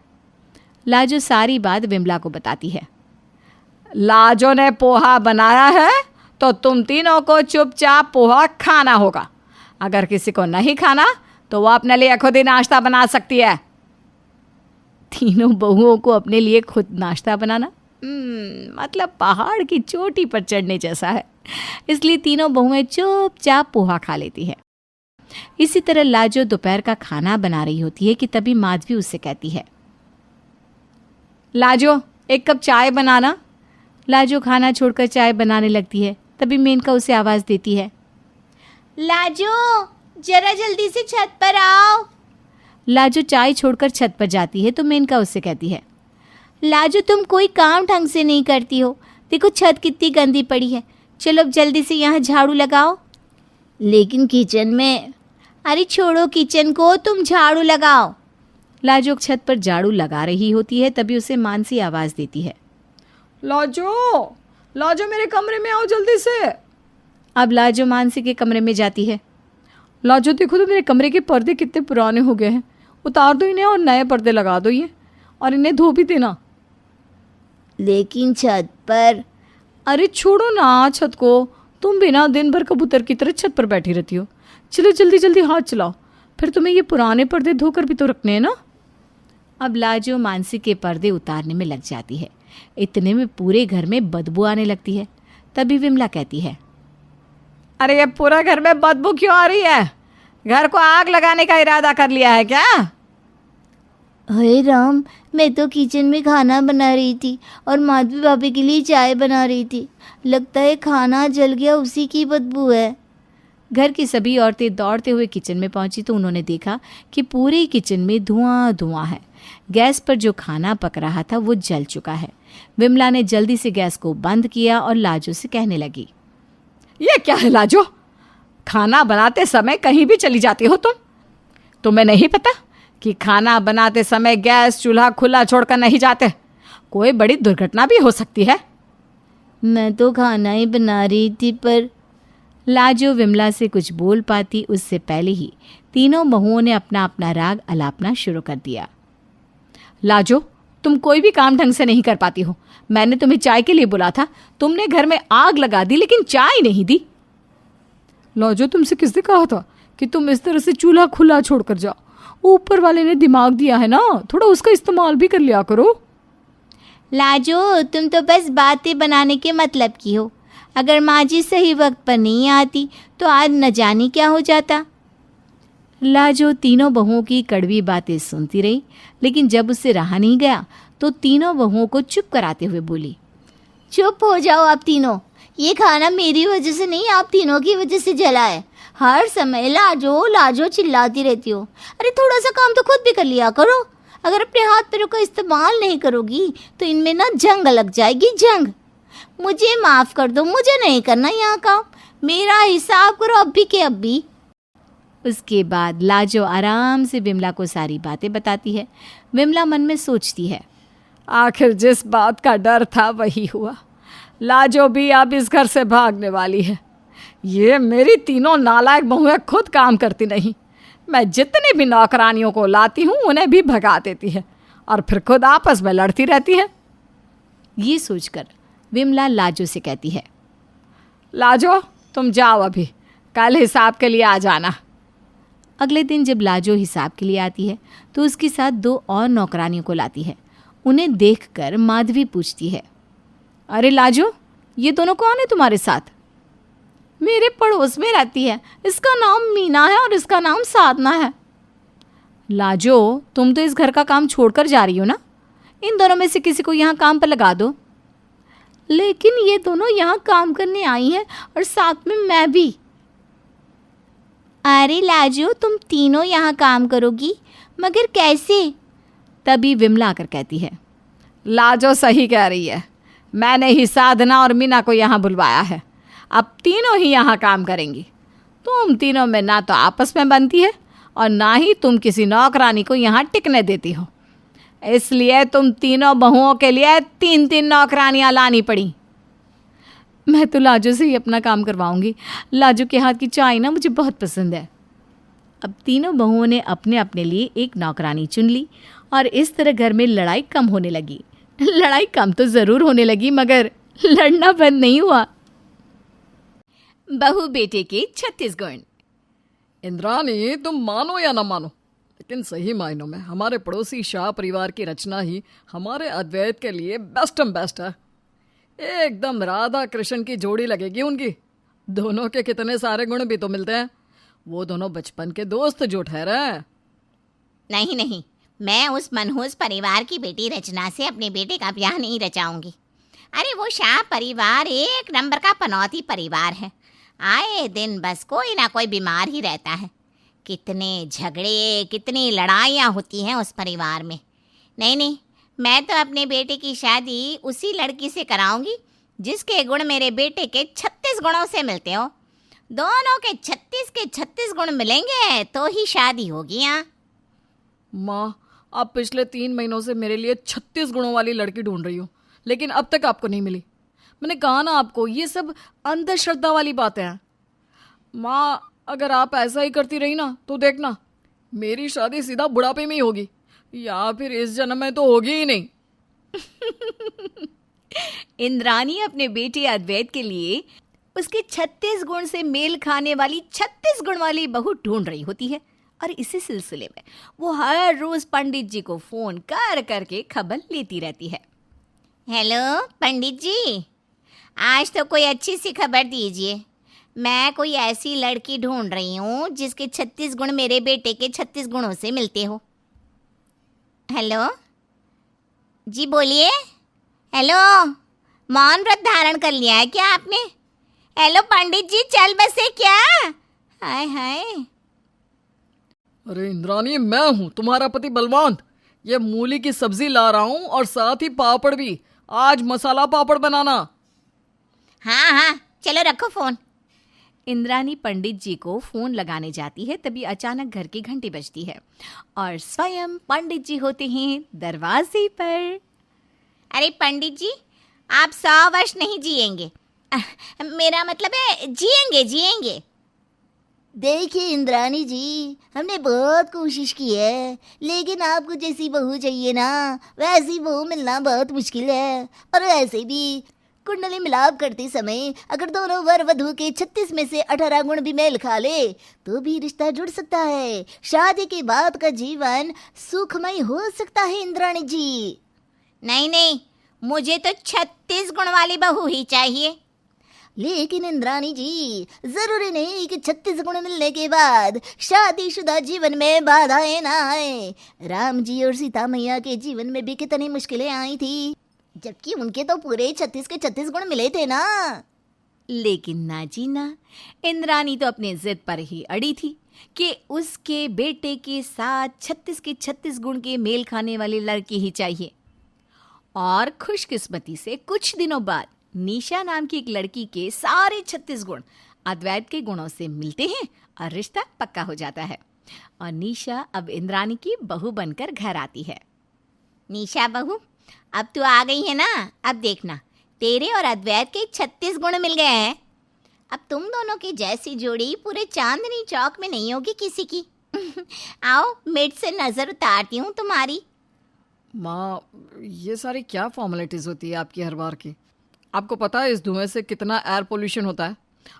लाजो सारी बात विमला को बताती है। लाजो ने पोहा बनाया है तो तुम तीनों को चुपचाप पोहा खाना होगा। अगर किसी को नहीं खाना तो वो अपने लिए खुद ही नाश्ता बना सकती है। तीनों बहुओं को अपने लिए खुद नाश्ता बनाना मतलब पहाड़ की चोटी पर चढ़ने जैसा है। इसलिए तीनों बहुएं चुपचाप पोहा खा लेती है। इसी तरह लाजो दोपहर का खाना बना रही होती है कि तभी माधवी उससे कहती है, लाजो एक कप चाय बनाना। लाजो खाना छोड़कर चाय बनाने लगती है। तभी मेनका उसे आवाज देती है, लाजो जरा जल्दी से छत पर आओ। लाजो चाय छोड़कर छत पर जाती है तो मेनका उससे कहती है, लाजो तुम कोई काम ढंग से नहीं करती हो। देखो छत कितनी गंदी पड़ी है। चलो अब जल्दी से यहाँ झाड़ू लगाओ। लेकिन किचन में। अरे छोड़ो किचन को, तुम झाड़ू लगाओ। लाजो छत पर झाड़ू लगा रही होती है तभी उसे मानसी आवाज देती है, लाजो लाजो मेरे कमरे में आओ जल्दी से। अब लाजो मानसी के कमरे में जाती है। लाजो देखो तो मेरे कमरे के पर्दे कितने पुराने हो गए हैं। उतार दो इन्हें और नए पर्दे लगा दो ये, और इन्हें धो भी देना। लेकिन छत पर। अरे छोड़ो ना छत को, तुम बिना दिन भर कबूतर की तरह छत पर बैठी रहती हो। चलो जल्दी जल्दी हाथ चलाओ, फिर तुम्हें ये पुराने पर्दे धोकर भी तो रखने हैं ना। अब लाजो मानसी के पर्दे उतारने में लग जाती है। इतने में पूरे घर में बदबू आने लगती है। तभी विमला कहती है, अरे ये पूरा घर में बदबू क्यों आ रही है? घर को आग लगाने का इरादा कर लिया है क्या? अरे राम, मैं तो किचन में खाना बना रही थी और माधवी भाभी के लिए चाय बना रही थी। लगता है खाना जल गया, उसी की बदबू है। घर की सभी औरतें दौड़ते हुए किचन में पहुंची तो उन्होंने देखा कि पूरे किचन में धुआं धुआं है। गैस पर जो खाना पक रहा था वो जल चुका है। विमला ने जल्दी से गैस को बंद किया और लाजो से कहने लगी, ये क्या है लाजो? खाना बनाते समय कहीं भी चली जाती हो तुम? तुम्हें नहीं पता कि खाना बनाते समय गैस चूल्हा खुला छोड़कर नहीं जाते? कोई बड़ी दुर्घटना भी हो सकती है। मैं तो खाना ही बना रही थी पर। लाजो विमला से कुछ बोल पाती उससे पहले ही तीनों बहुओं ने अपना अपना राग अलापना शुरू कर दिया। लाजो तुम कोई भी काम ढंग से नहीं कर पाती हो। मैंने तुम्हें चाय के लिए बुला था, तुमने घर में आग लगा दी लेकिन चाय नहीं दी। लाजो तुमसे किसने कहा था कि तुम इस तरह से चूल्हा खुला छोड़कर जाओ? ऊपर वाले ने दिमाग दिया है ना, थोड़ा उसका इस्तेमाल भी कर लिया करो। लाजो तुम तो बस बातें बनाने के मतलब की हो। अगर माँ जी सही वक्त पर नहीं आती तो आज न जाने क्या हो जाता। लाजो तीनों बहुओं की कड़वी बातें सुनती रही, लेकिन जब उससे रहा नहीं गया तो तीनों बहुओं को चुप कराते हुए बोली, चुप हो जाओ आप तीनों। ये खाना मेरी वजह से नहीं, आप तीनों की वजह से जला है। हर समय लाजो लाजो चिल्लाती रहती हो। अरे थोड़ा सा काम तो खुद भी कर लिया करो। अगर अपने हाथ पैरों का इस्तेमाल नहीं करोगी तो इनमें ना जंग लग जाएगी, जंग। मुझे माफ कर दो, मुझे नहीं करना यहाँ काम। मेरा हिसाब करो अभी के अभी। उसके बाद लाजो आराम से विमला को सारी बातें बताती है। विमला मन में सोचती है, आखिर जिस बात का डर था वही हुआ। लाजो भी अब इस घर से भागने वाली है। ये मेरी तीनों नालायक बहुएं खुद काम करती नहीं। मैं जितनी भी नौकरानियों को लाती हूँ उन्हें भी भगा देती है और फिर खुद आपस में लड़ती रहती है। ये सोचकर विमला लाजो से कहती है, लाजो तुम जाओ, अभी कल हिसाब के लिए आ जाना। अगले दिन जब लाजो हिसाब के लिए आती है तो उसके साथ 2 और नौकरानियों को लाती है। उन्हें देखकर माधवी पूछती है, अरे लाजो ये दोनों कौन है तुम्हारे साथ? मेरे पड़ोस में रहती है। इसका नाम मीना है और इसका नाम साधना है। लाजो तुम तो इस घर का काम छोड़कर जा रही हो ना? इन दोनों में से किसी को यहाँ काम पर लगा दो। लेकिन ये दोनों यहाँ काम करने आई हैं और साथ में मैं भी। अरे लाजो तुम तीनों यहाँ काम करोगी, मगर कैसे? तभी विमला आकर कहती है, लाजो सही कह रही है। मैंने ही साधना और मीना को यहाँ बुलवाया है। अब तीनों ही यहाँ काम करेंगी। तुम तीनों में ना तो आपस में बनती है और ना ही तुम किसी नौकरानी को यहाँ टिकने देती हो। इसलिए तुम तीनों बहुओं के लिए 3-3 नौकरानियां लानी पड़ी। मैं तो लाजो से ही अपना काम करवाऊंगी। लाजो के हाथ की चाय ना मुझे बहुत पसंद है। अब तीनों बहुओं ने अपने अपने लिए एक नौकरानी चुन ली और इस तरह घर में लड़ाई कम होने लगी। लड़ाई कम तो ज़रूर होने लगी, मगर लड़ना बंद नहीं हुआ। बहू बेटे के 36 गुण। इंद्राणी, तुम मानो या ना मानो, लेकिन सही मायनों में हमारे पड़ोसी शाह परिवार की रचना ही हमारे अद्वैत के लिए बेस्ट है। एकदम राधा कृष्ण की जोड़ी लगेगी उनकी। दोनों के कितने सारे गुण भी तो मिलते हैं। वो दोनों बचपन के दोस्त जो ठहरे हैं। नहीं नहीं, मैं उस मनहूस परिवार की बेटी रचना से अपने बेटे का ब्याह नहीं रचाऊंगी। अरे वो शाह परिवार एक नंबर का पनौती परिवार है। आए दिन बस कोई ना कोई बीमार ही रहता है। कितने झगड़े, कितनी लड़ाइयाँ होती हैं उस परिवार में। नहीं नहीं, मैं तो अपने बेटे की शादी उसी लड़की से कराऊंगी जिसके गुण मेरे बेटे के 36 गुणों से मिलते हो। दोनों के 36 गुण मिलेंगे तो ही शादी होगी। यहाँ माँ, आप पिछले 3 महीनों से मेरे लिए 36 गुणों वाली लड़की ढूंढ रही हो, लेकिन अब तक आपको नहीं मिली। मैंने कहा ना आपको, ये सब अंधश्रद्धा वाली बातें हैं। माँ, अगर आप ऐसा ही करती रही ना तो देखना मेरी शादी सीधा बुढ़ापे में ही होगी, या फिर इस जन्म में तो होगी ही नहीं। इंद्राणी अपने बेटे अद्वैत के लिए उसके 36 गुण से मेल खाने वाली 36 गुण वाली बहू ढूंढ रही होती है। और इसी सिलसिले में वो हर रोज पंडित जी को फोन कर करके खबर लेती रहती है। हेलो पंडित जी, आज तो कोई अच्छी सी खबर दीजिए। मैं कोई ऐसी लड़की ढूंढ रही हूँ जिसके 36 गुण मेरे बेटे के 36 गुणों से मिलते हो। हेलो जी, बोलिए। हेलो, मौन व्रत धारण कर लिया है क्या आपने? हेलो पंडित जी, चल बसे क्या? हाय हाय। अरे इंद्राणी, मैं हूँ तुम्हारा पति बलवंत। ये मूली की सब्जी ला रहा हूँ और साथ ही पापड़ भी। आज मसाला पापड़ बनाना। हाँ हाँ, चलो रखो फोन। इंद्राणी पंडित जी को फोन लगाने जाती है, तभी अचानक घर की घंटी बजती है और स्वयं पंडित जी होते हैं दरवाजे पर। अरे पंडित जी, आप 100 वर्ष नहीं जिएंगे। मेरा मतलब है जिएंगे। देखिए इंद्राणी जी, हमने बहुत कोशिश की है, लेकिन आपको जैसी बहू चाहिए ना वैसी बहू मिलना बहुत मुश्किल है। और वैसे भी कुंडली मिलाप करते समय अगर दोनों वर वधू के 36 में से 18 गुण भी मेल खा ले तो भी रिश्ता जुड़ सकता है। शादी के बाद का जीवन सुखमय हो सकता है इंद्राणी जी। नहीं नहीं, मुझे तो 36 गुण वाली बहू ही चाहिए। लेकिन इंद्राणी जी, जरूरी नहीं कि 36 गुण मिलने के बाद शादीशुदा जीवन में बाधाएं ना आए। राम जी और सीता मैया के जीवन में भी कितनी मुश्किलें आई थी, जबकि उनके तो पूरे 36 के 36 गुण मिले थे ना। लेकिन ना जी ना, इंद्राणी तो अपने जिद पर ही अड़ी थी कि उसके बेटे के साथ 36 के 36 गुण के मेल खाने वाली लड़की ही चाहिए। और खुशकिस्मती से कुछ दिनों बाद निशा नाम की एक लड़की के सारे 36 गुण अद्वैत के गुणों से मिलते हैं और रिश्ता पक्का हो जाता है। और निशा अब इंद्राणी की बहू बनकर घर आती है। निशा बहू, अब तू आ गई है ना। अब देखना, तेरे और अद्वैत के 36 गुण मिल गए हैं। अब तुम दोनों की जैसी जोड़ी पूरे चांदनी चौक में नहीं होगी किसी की। आओ, मिड से नजर उतारती हूँ तुम्हारी। माँ, ये सारी क्या फॉर्मेलिटीज होती है आपकी हर बार की? आपको पता है इस धुएं से कितना एयर पोल्यूशन होता है?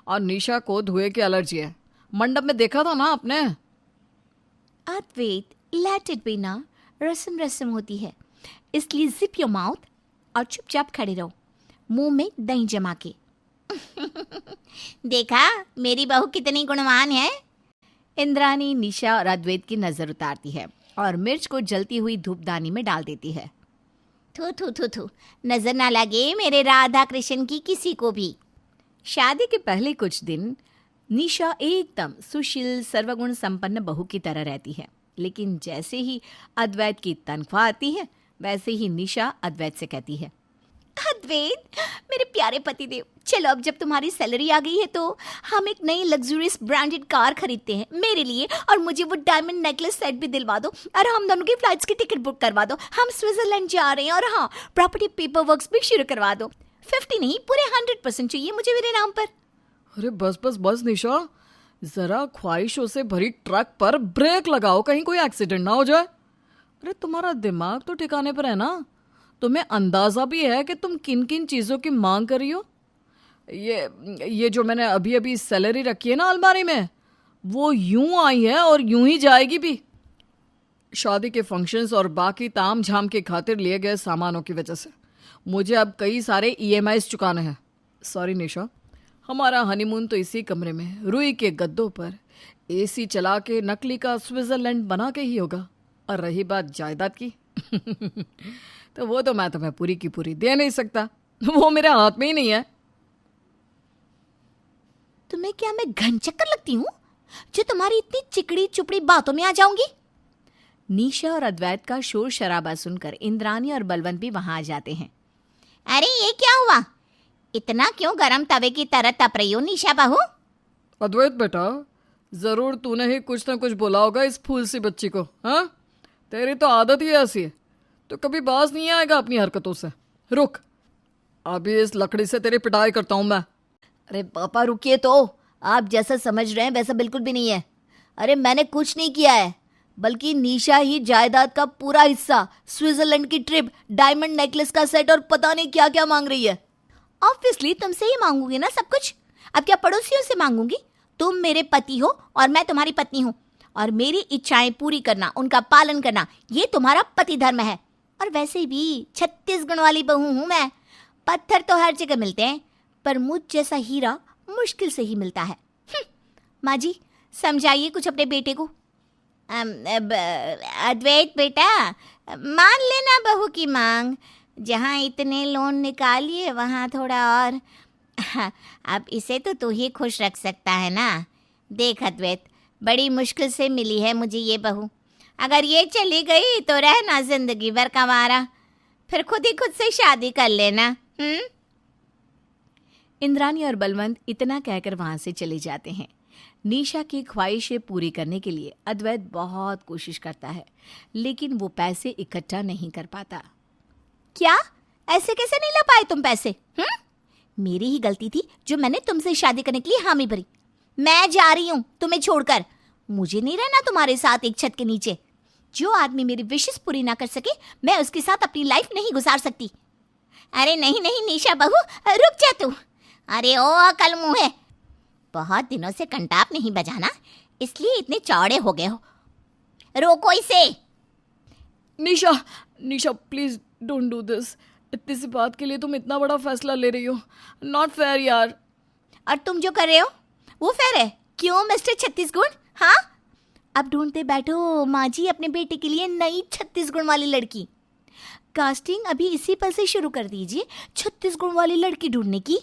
और निशा को धुएं की एलर्जी है। मंडप में देखा था ना आपने। अद्वैत, लेट इट बी ना, रस्म रस्म होती है, इसलिए जिप योर माउथ और चुपचाप खड़े रहो, मुंह में दही जमा के। देखा मेरी बहू कितनी गुणवान है। इंद्राणी निशा और अद्वैत की नजर उतारती है और मिर्च को जलती हुई धूपदानी में डाल देती है। थू थू थू थू, नजर ना लगे मेरे राधा कृष्ण की किसी को भी। शादी के पहले कुछ दिन निशा एकदम सुशील सर्वगुण संपन्न बहू की तरह रहती है, लेकिन जैसे ही अद्वैत की तनख्वाह आती है वैसे ही निशा अद्वैत से कहती है, अद्वैत, मेरे प्यारे पतिदेव, चलो अब जब तुम्हारी सैलरी आ गई है तो हम एक नई लग्जूरियस ब्रांडेड कार खरीदते हैं मेरे लिए, और मुझे वो डायमंड नेकलेस सेट भी दिलवा दो, और हम दोनों की फ्लाइट्स की टिकट बुक करवा दो। हम स्विट्जरलैंड जा रहे हैं, और हाँ, प्रॉपर्टी पेपर वर्क्स भी शुरू करवा दो। 50 नहीं, पूरे 100% चाहिए मुझे मेरे नाम पर। अरे बस बस बस निशा, जरा ख्वाहिशों से भरी ट्रक पर ब्रेक लगाओ, कहीं कोई एक्सीडेंट ना हो जाए। अरे तुम्हारा दिमाग तो ठिकाने पर है ना? तुम्हें अंदाजा भी है कि तुम किन किन चीजों की मांग कर रही हो? ये जो मैंने अभी अभी सैलरी रखी है ना अलमारी में, वो यूं आई है और यूं ही जाएगी भी। शादी के फंक्शंस और बाकी ताम झाम के खातिर लिए गए सामानों की वजह से मुझे अब कई सारे EMIs चुकाने हैं। सॉरी निशा, हमारा हनीमून तो इसी कमरे में रुई के गद्दों पर AC चला के नकली का स्विट्जरलैंड बना के ही होगा। और रही बात जायदाद की तो वो तो मैं तुम्हें पूरी की पूरी दे नहीं सकता, वो मेरे हाथ में ही नहीं है। तुम्हें क्या मैं घन चक्कर लगती हूँ जो तुम्हारी इतनी चिकड़ी चुपड़ी बातों में आ जाऊंगी? निशा और अद्वैत का शोर शराबा सुनकर इंद्रानी और बलवंत भी वहां आ जाते हैं। अरे ये क्या हुआ? इतना क्यों गरम तवे की तरह तप रही हो निशा बहू? अद्वैत बेटा, जरूर तूने ही कुछ ना कुछ बोला होगा इस फूल सी बच्ची को। हाँ, तेरी तो आदत ही ऐसी है, तो कभी बाज नहीं आएगा अपनी हरकतों से। रुक, अभी इस लकड़ी से तेरी पिटाई करता हूं मैं। अरे पापा रुकिए तो, आप जैसा समझ रहे हैं वैसा बिल्कुल भी नहीं है। अरे मैंने कुछ नहीं किया है, बल्कि निशा ही जायदाद का पूरा हिस्सा, स्विट्जरलैंड की ट्रिप, डायमंड नेकलेस का सेट और पता नहीं क्या क्या मांग रही है। ऑब्वियसली तुमसे ही मांगूंगी ना सब कुछ, अब क्या पड़ोसियों से मांगूंगी? तुम मेरे पति हो और मैं तुम्हारी पत्नी हूँ, और मेरी इच्छाएं पूरी करना, उनका पालन करना, ये तुम्हारा पति धर्म है। और वैसे भी 36 गुण वाली बहू हूं मैं। पत्थर तो हर जगह मिलते हैं, पर मुझ जैसा हीरा मुश्किल से ही मिलता है। माँ जी समझाइए कुछ अपने बेटे को। अद्वैत बेटा, मान लेना बहू की मांग, जहाँ इतने लोन निकालिए वहाँ थोड़ा और। अब इसे तो तू ही खुश रख सकता है ना। देख अद्वैत, बड़ी मुश्किल से मिली है मुझे ये बहू, अगर ये चली गई तो रहना जिंदगी भर कंवारा, फिर खुद ही खुद से शादी कर लेना। इंद्रानी और बलवंत इतना कहकर वहां से चले जाते हैं। निशा की ख्वाहिशें पूरी करने के लिए अद्वैत बहुत कोशिश करता है, लेकिन वो पैसे इकट्ठा नहीं कर पाता। क्या? ऐसे कैसे नहीं ला पाए तुम पैसे? मेरी ही गलती थी जो मैंने तुमसे शादी करने के लिए हामी भरी। मैं जा रही हूँ तुम्हें छोड़कर, मुझे नहीं रहना तुम्हारे साथ एक छत के नीचे। जो आदमी मेरी विशेष पूरी ना कर सके, मैं उसके साथ अपनी लाइफ नहीं गुजार सकती। अरे नहीं नहीं निशा बहू, रुक जा तू। अरे ओ अकल मुँह है, बहुत दिनों से कंटाप नहीं बजाना, इसलिए इतने चौड़े हो गए हो। रोको इसे। निशा, निशा प्लीज डोंट डू दिस। इतनी सी बात के लिए तुम इतना बड़ा फैसला ले रही हो, नॉट फेयर यार। और तुम जो कर रहे हो वो फेयर है क्यों मिस्टर 36 गुण? हाँ, अब ढूंढते बैठो माँ जी अपने बेटे के लिए नई 36 गुण वाली लड़की। कास्टिंग अभी इसी पल से शुरू कर दीजिए 36 गुण वाली लड़की ढूंढने की।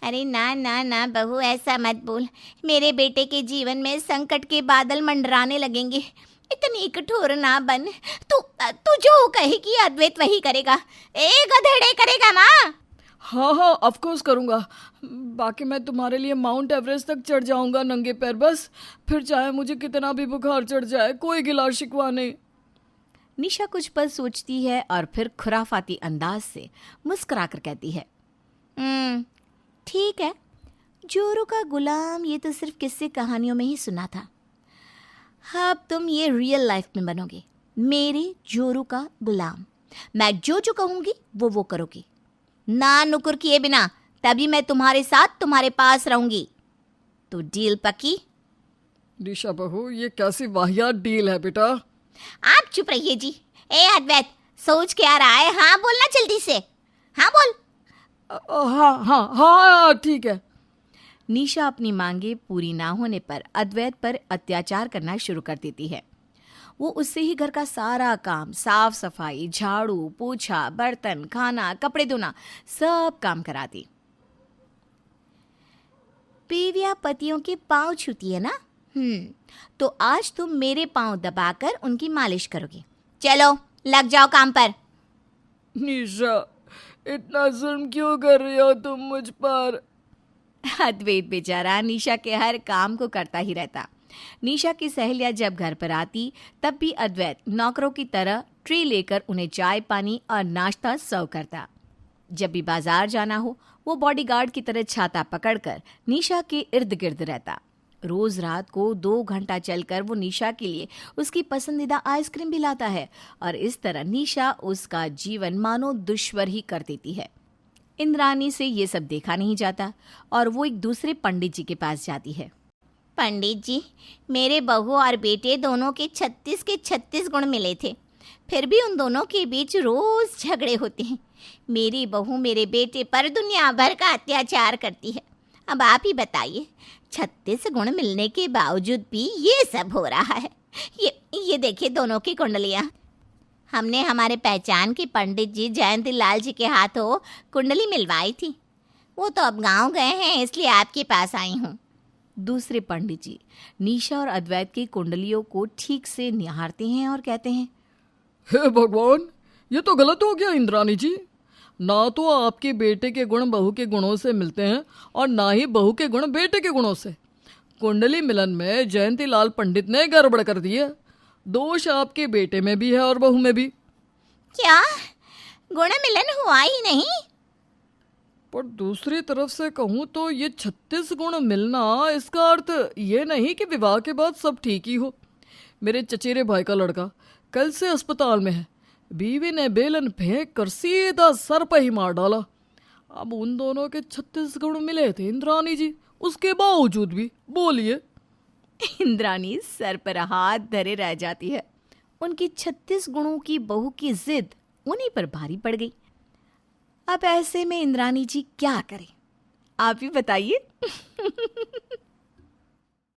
अरे ना ना ना बहू, ऐसा मत बोल, मेरे बेटे के जीवन में संकट के बादल मंडराने लगेंगे। इतनी कठोर ना बन। तू जो कहेगी अद्वैत वही करेगा। ए गधेड़े, करेगा ना? हाँ हाँ ऑफ कोर्स करूँगा। बाकी मैं तुम्हारे लिए माउंट एवरेस्ट तक चढ़ जाऊंगा नंगे पैर, बस फिर चाहे मुझे कितना भी बुखार चढ़ जाए, कोई गिला शिकवा नहीं। निशा कुछ पल सोचती है और फिर खुराफाती अंदाज से मुस्कुराकर कहती है, ठीक है, जोरू का गुलाम ये तो सिर्फ किस्से कहानियों में ही सुना था। अब तुम ये रियल लाइफ में बनोगे मेरे जोरू का गुलाम। मैं जो कहूंगी वो करोगी, ना नुकुर किए बिना, तभी मैं तुम्हारे साथ तुम्हारे पास रहूंगी। तो डील पक्की? निशा बहू, ये कैसी वाहियात डील है बेटा। आप चुप रहिए जी। ए अद्वैत, सोच क्या रहा है? हाँ बोलना जल्दी से, हाँ बोल। हाँ हाँ हाँ ठीक है। निशा अपनी मांगे पूरी ना होने पर अद्वैत पर अत्याचार करना शुरू कर देती है। वो उससे ही घर का सारा काम, साफ सफाई, झाड़ू पोछा, बर्तन, खाना, कपड़े धोना, सब काम कराती। बीवियां पतियों के पांव छूती है ना? तो आज तुम मेरे पांव दबाकर उनकी मालिश करोगे। चलो लग जाओ काम पर। निशा, इतना जुल्म क्यों कर रही हो तुम मुझ पर? अद्वैत बेचारा निशा के हर काम को करता ही रहता। निशा की सहेलियां जब घर पर आती तब भी अद्वैत नौकरों की तरह ट्रे लेकर उन्हें चाय पानी और नाश्ता सर्व करता। जब भी बाजार जाना हो वो बॉडीगार्ड की तरह छाता पकड़कर निशा के इर्द गिर्द रहता। रोज रात को 2 घंटा चलकर वो निशा के लिए उसकी पसंदीदा आइसक्रीम भी लाता है और इस तरह निशा उसका जीवन मानो दुश्वर ही कर देती है। इंद्रानी से ये सब देखा नहीं जाता और वो एक दूसरे पंडित जी के पास जाती है। पंडित जी, मेरे बहू और बेटे दोनों के 36 के 36 गुण मिले थे, फिर भी उन दोनों के बीच रोज झगड़े होते हैं। मेरी बहू मेरे बेटे पर दुनिया भर का अत्याचार करती है। अब आप ही बताइए, 36 गुण मिलने के बावजूद भी ये सब हो रहा है। ये देखिए दोनों की कुंडलियाँ। हमने हमारे पहचान के पंडित जी जयंती लाल जी के हाथों कुंडली मिलवाई थी। वो तो अब गांव गए हैं, इसलिए आपके पास आई हूँ। दूसरे पंडित जी निशा और अद्वैत की कुंडलियों को ठीक से निहारते हैं और कहते हैं, हे भगवान, ये तो गलत हो गया इंद्रानी जी। ना तो आपके बेटे के गुण बहू के गुणों से मिलते हैं और ना ही बहू के गुण बेटे के गुणों से। कुंडली मिलन में जयंती लाल पंडित ने गड़बड़ कर दी है। दोष आपके बेटे में भी है और बहू में भी। क्या गुण मिलन हुआ ही नहीं? पर दूसरी तरफ से कहूँ तो ये 36 गुण मिलना, इसका अर्थ ये नहीं कि विवाह के बाद सब ठीक ही हो। मेरे चचेरे भाई का लड़का कल से अस्पताल में है। बीवी ने बेलन फेंक कर सीधा सर पर ही मार डाला। अब उन दोनों के 36 गुण मिले थे इंद्रानी जी, उसके बावजूद भी। बोलिए। इंद्रानी सर पर हाथ धरे रह जाती है। उनकी 36 गुणों की बहू की जिद उन्हीं पर भारी पड़ गई। अब ऐसे में इंद्रानी जी क्या करें, आप ही बताइए।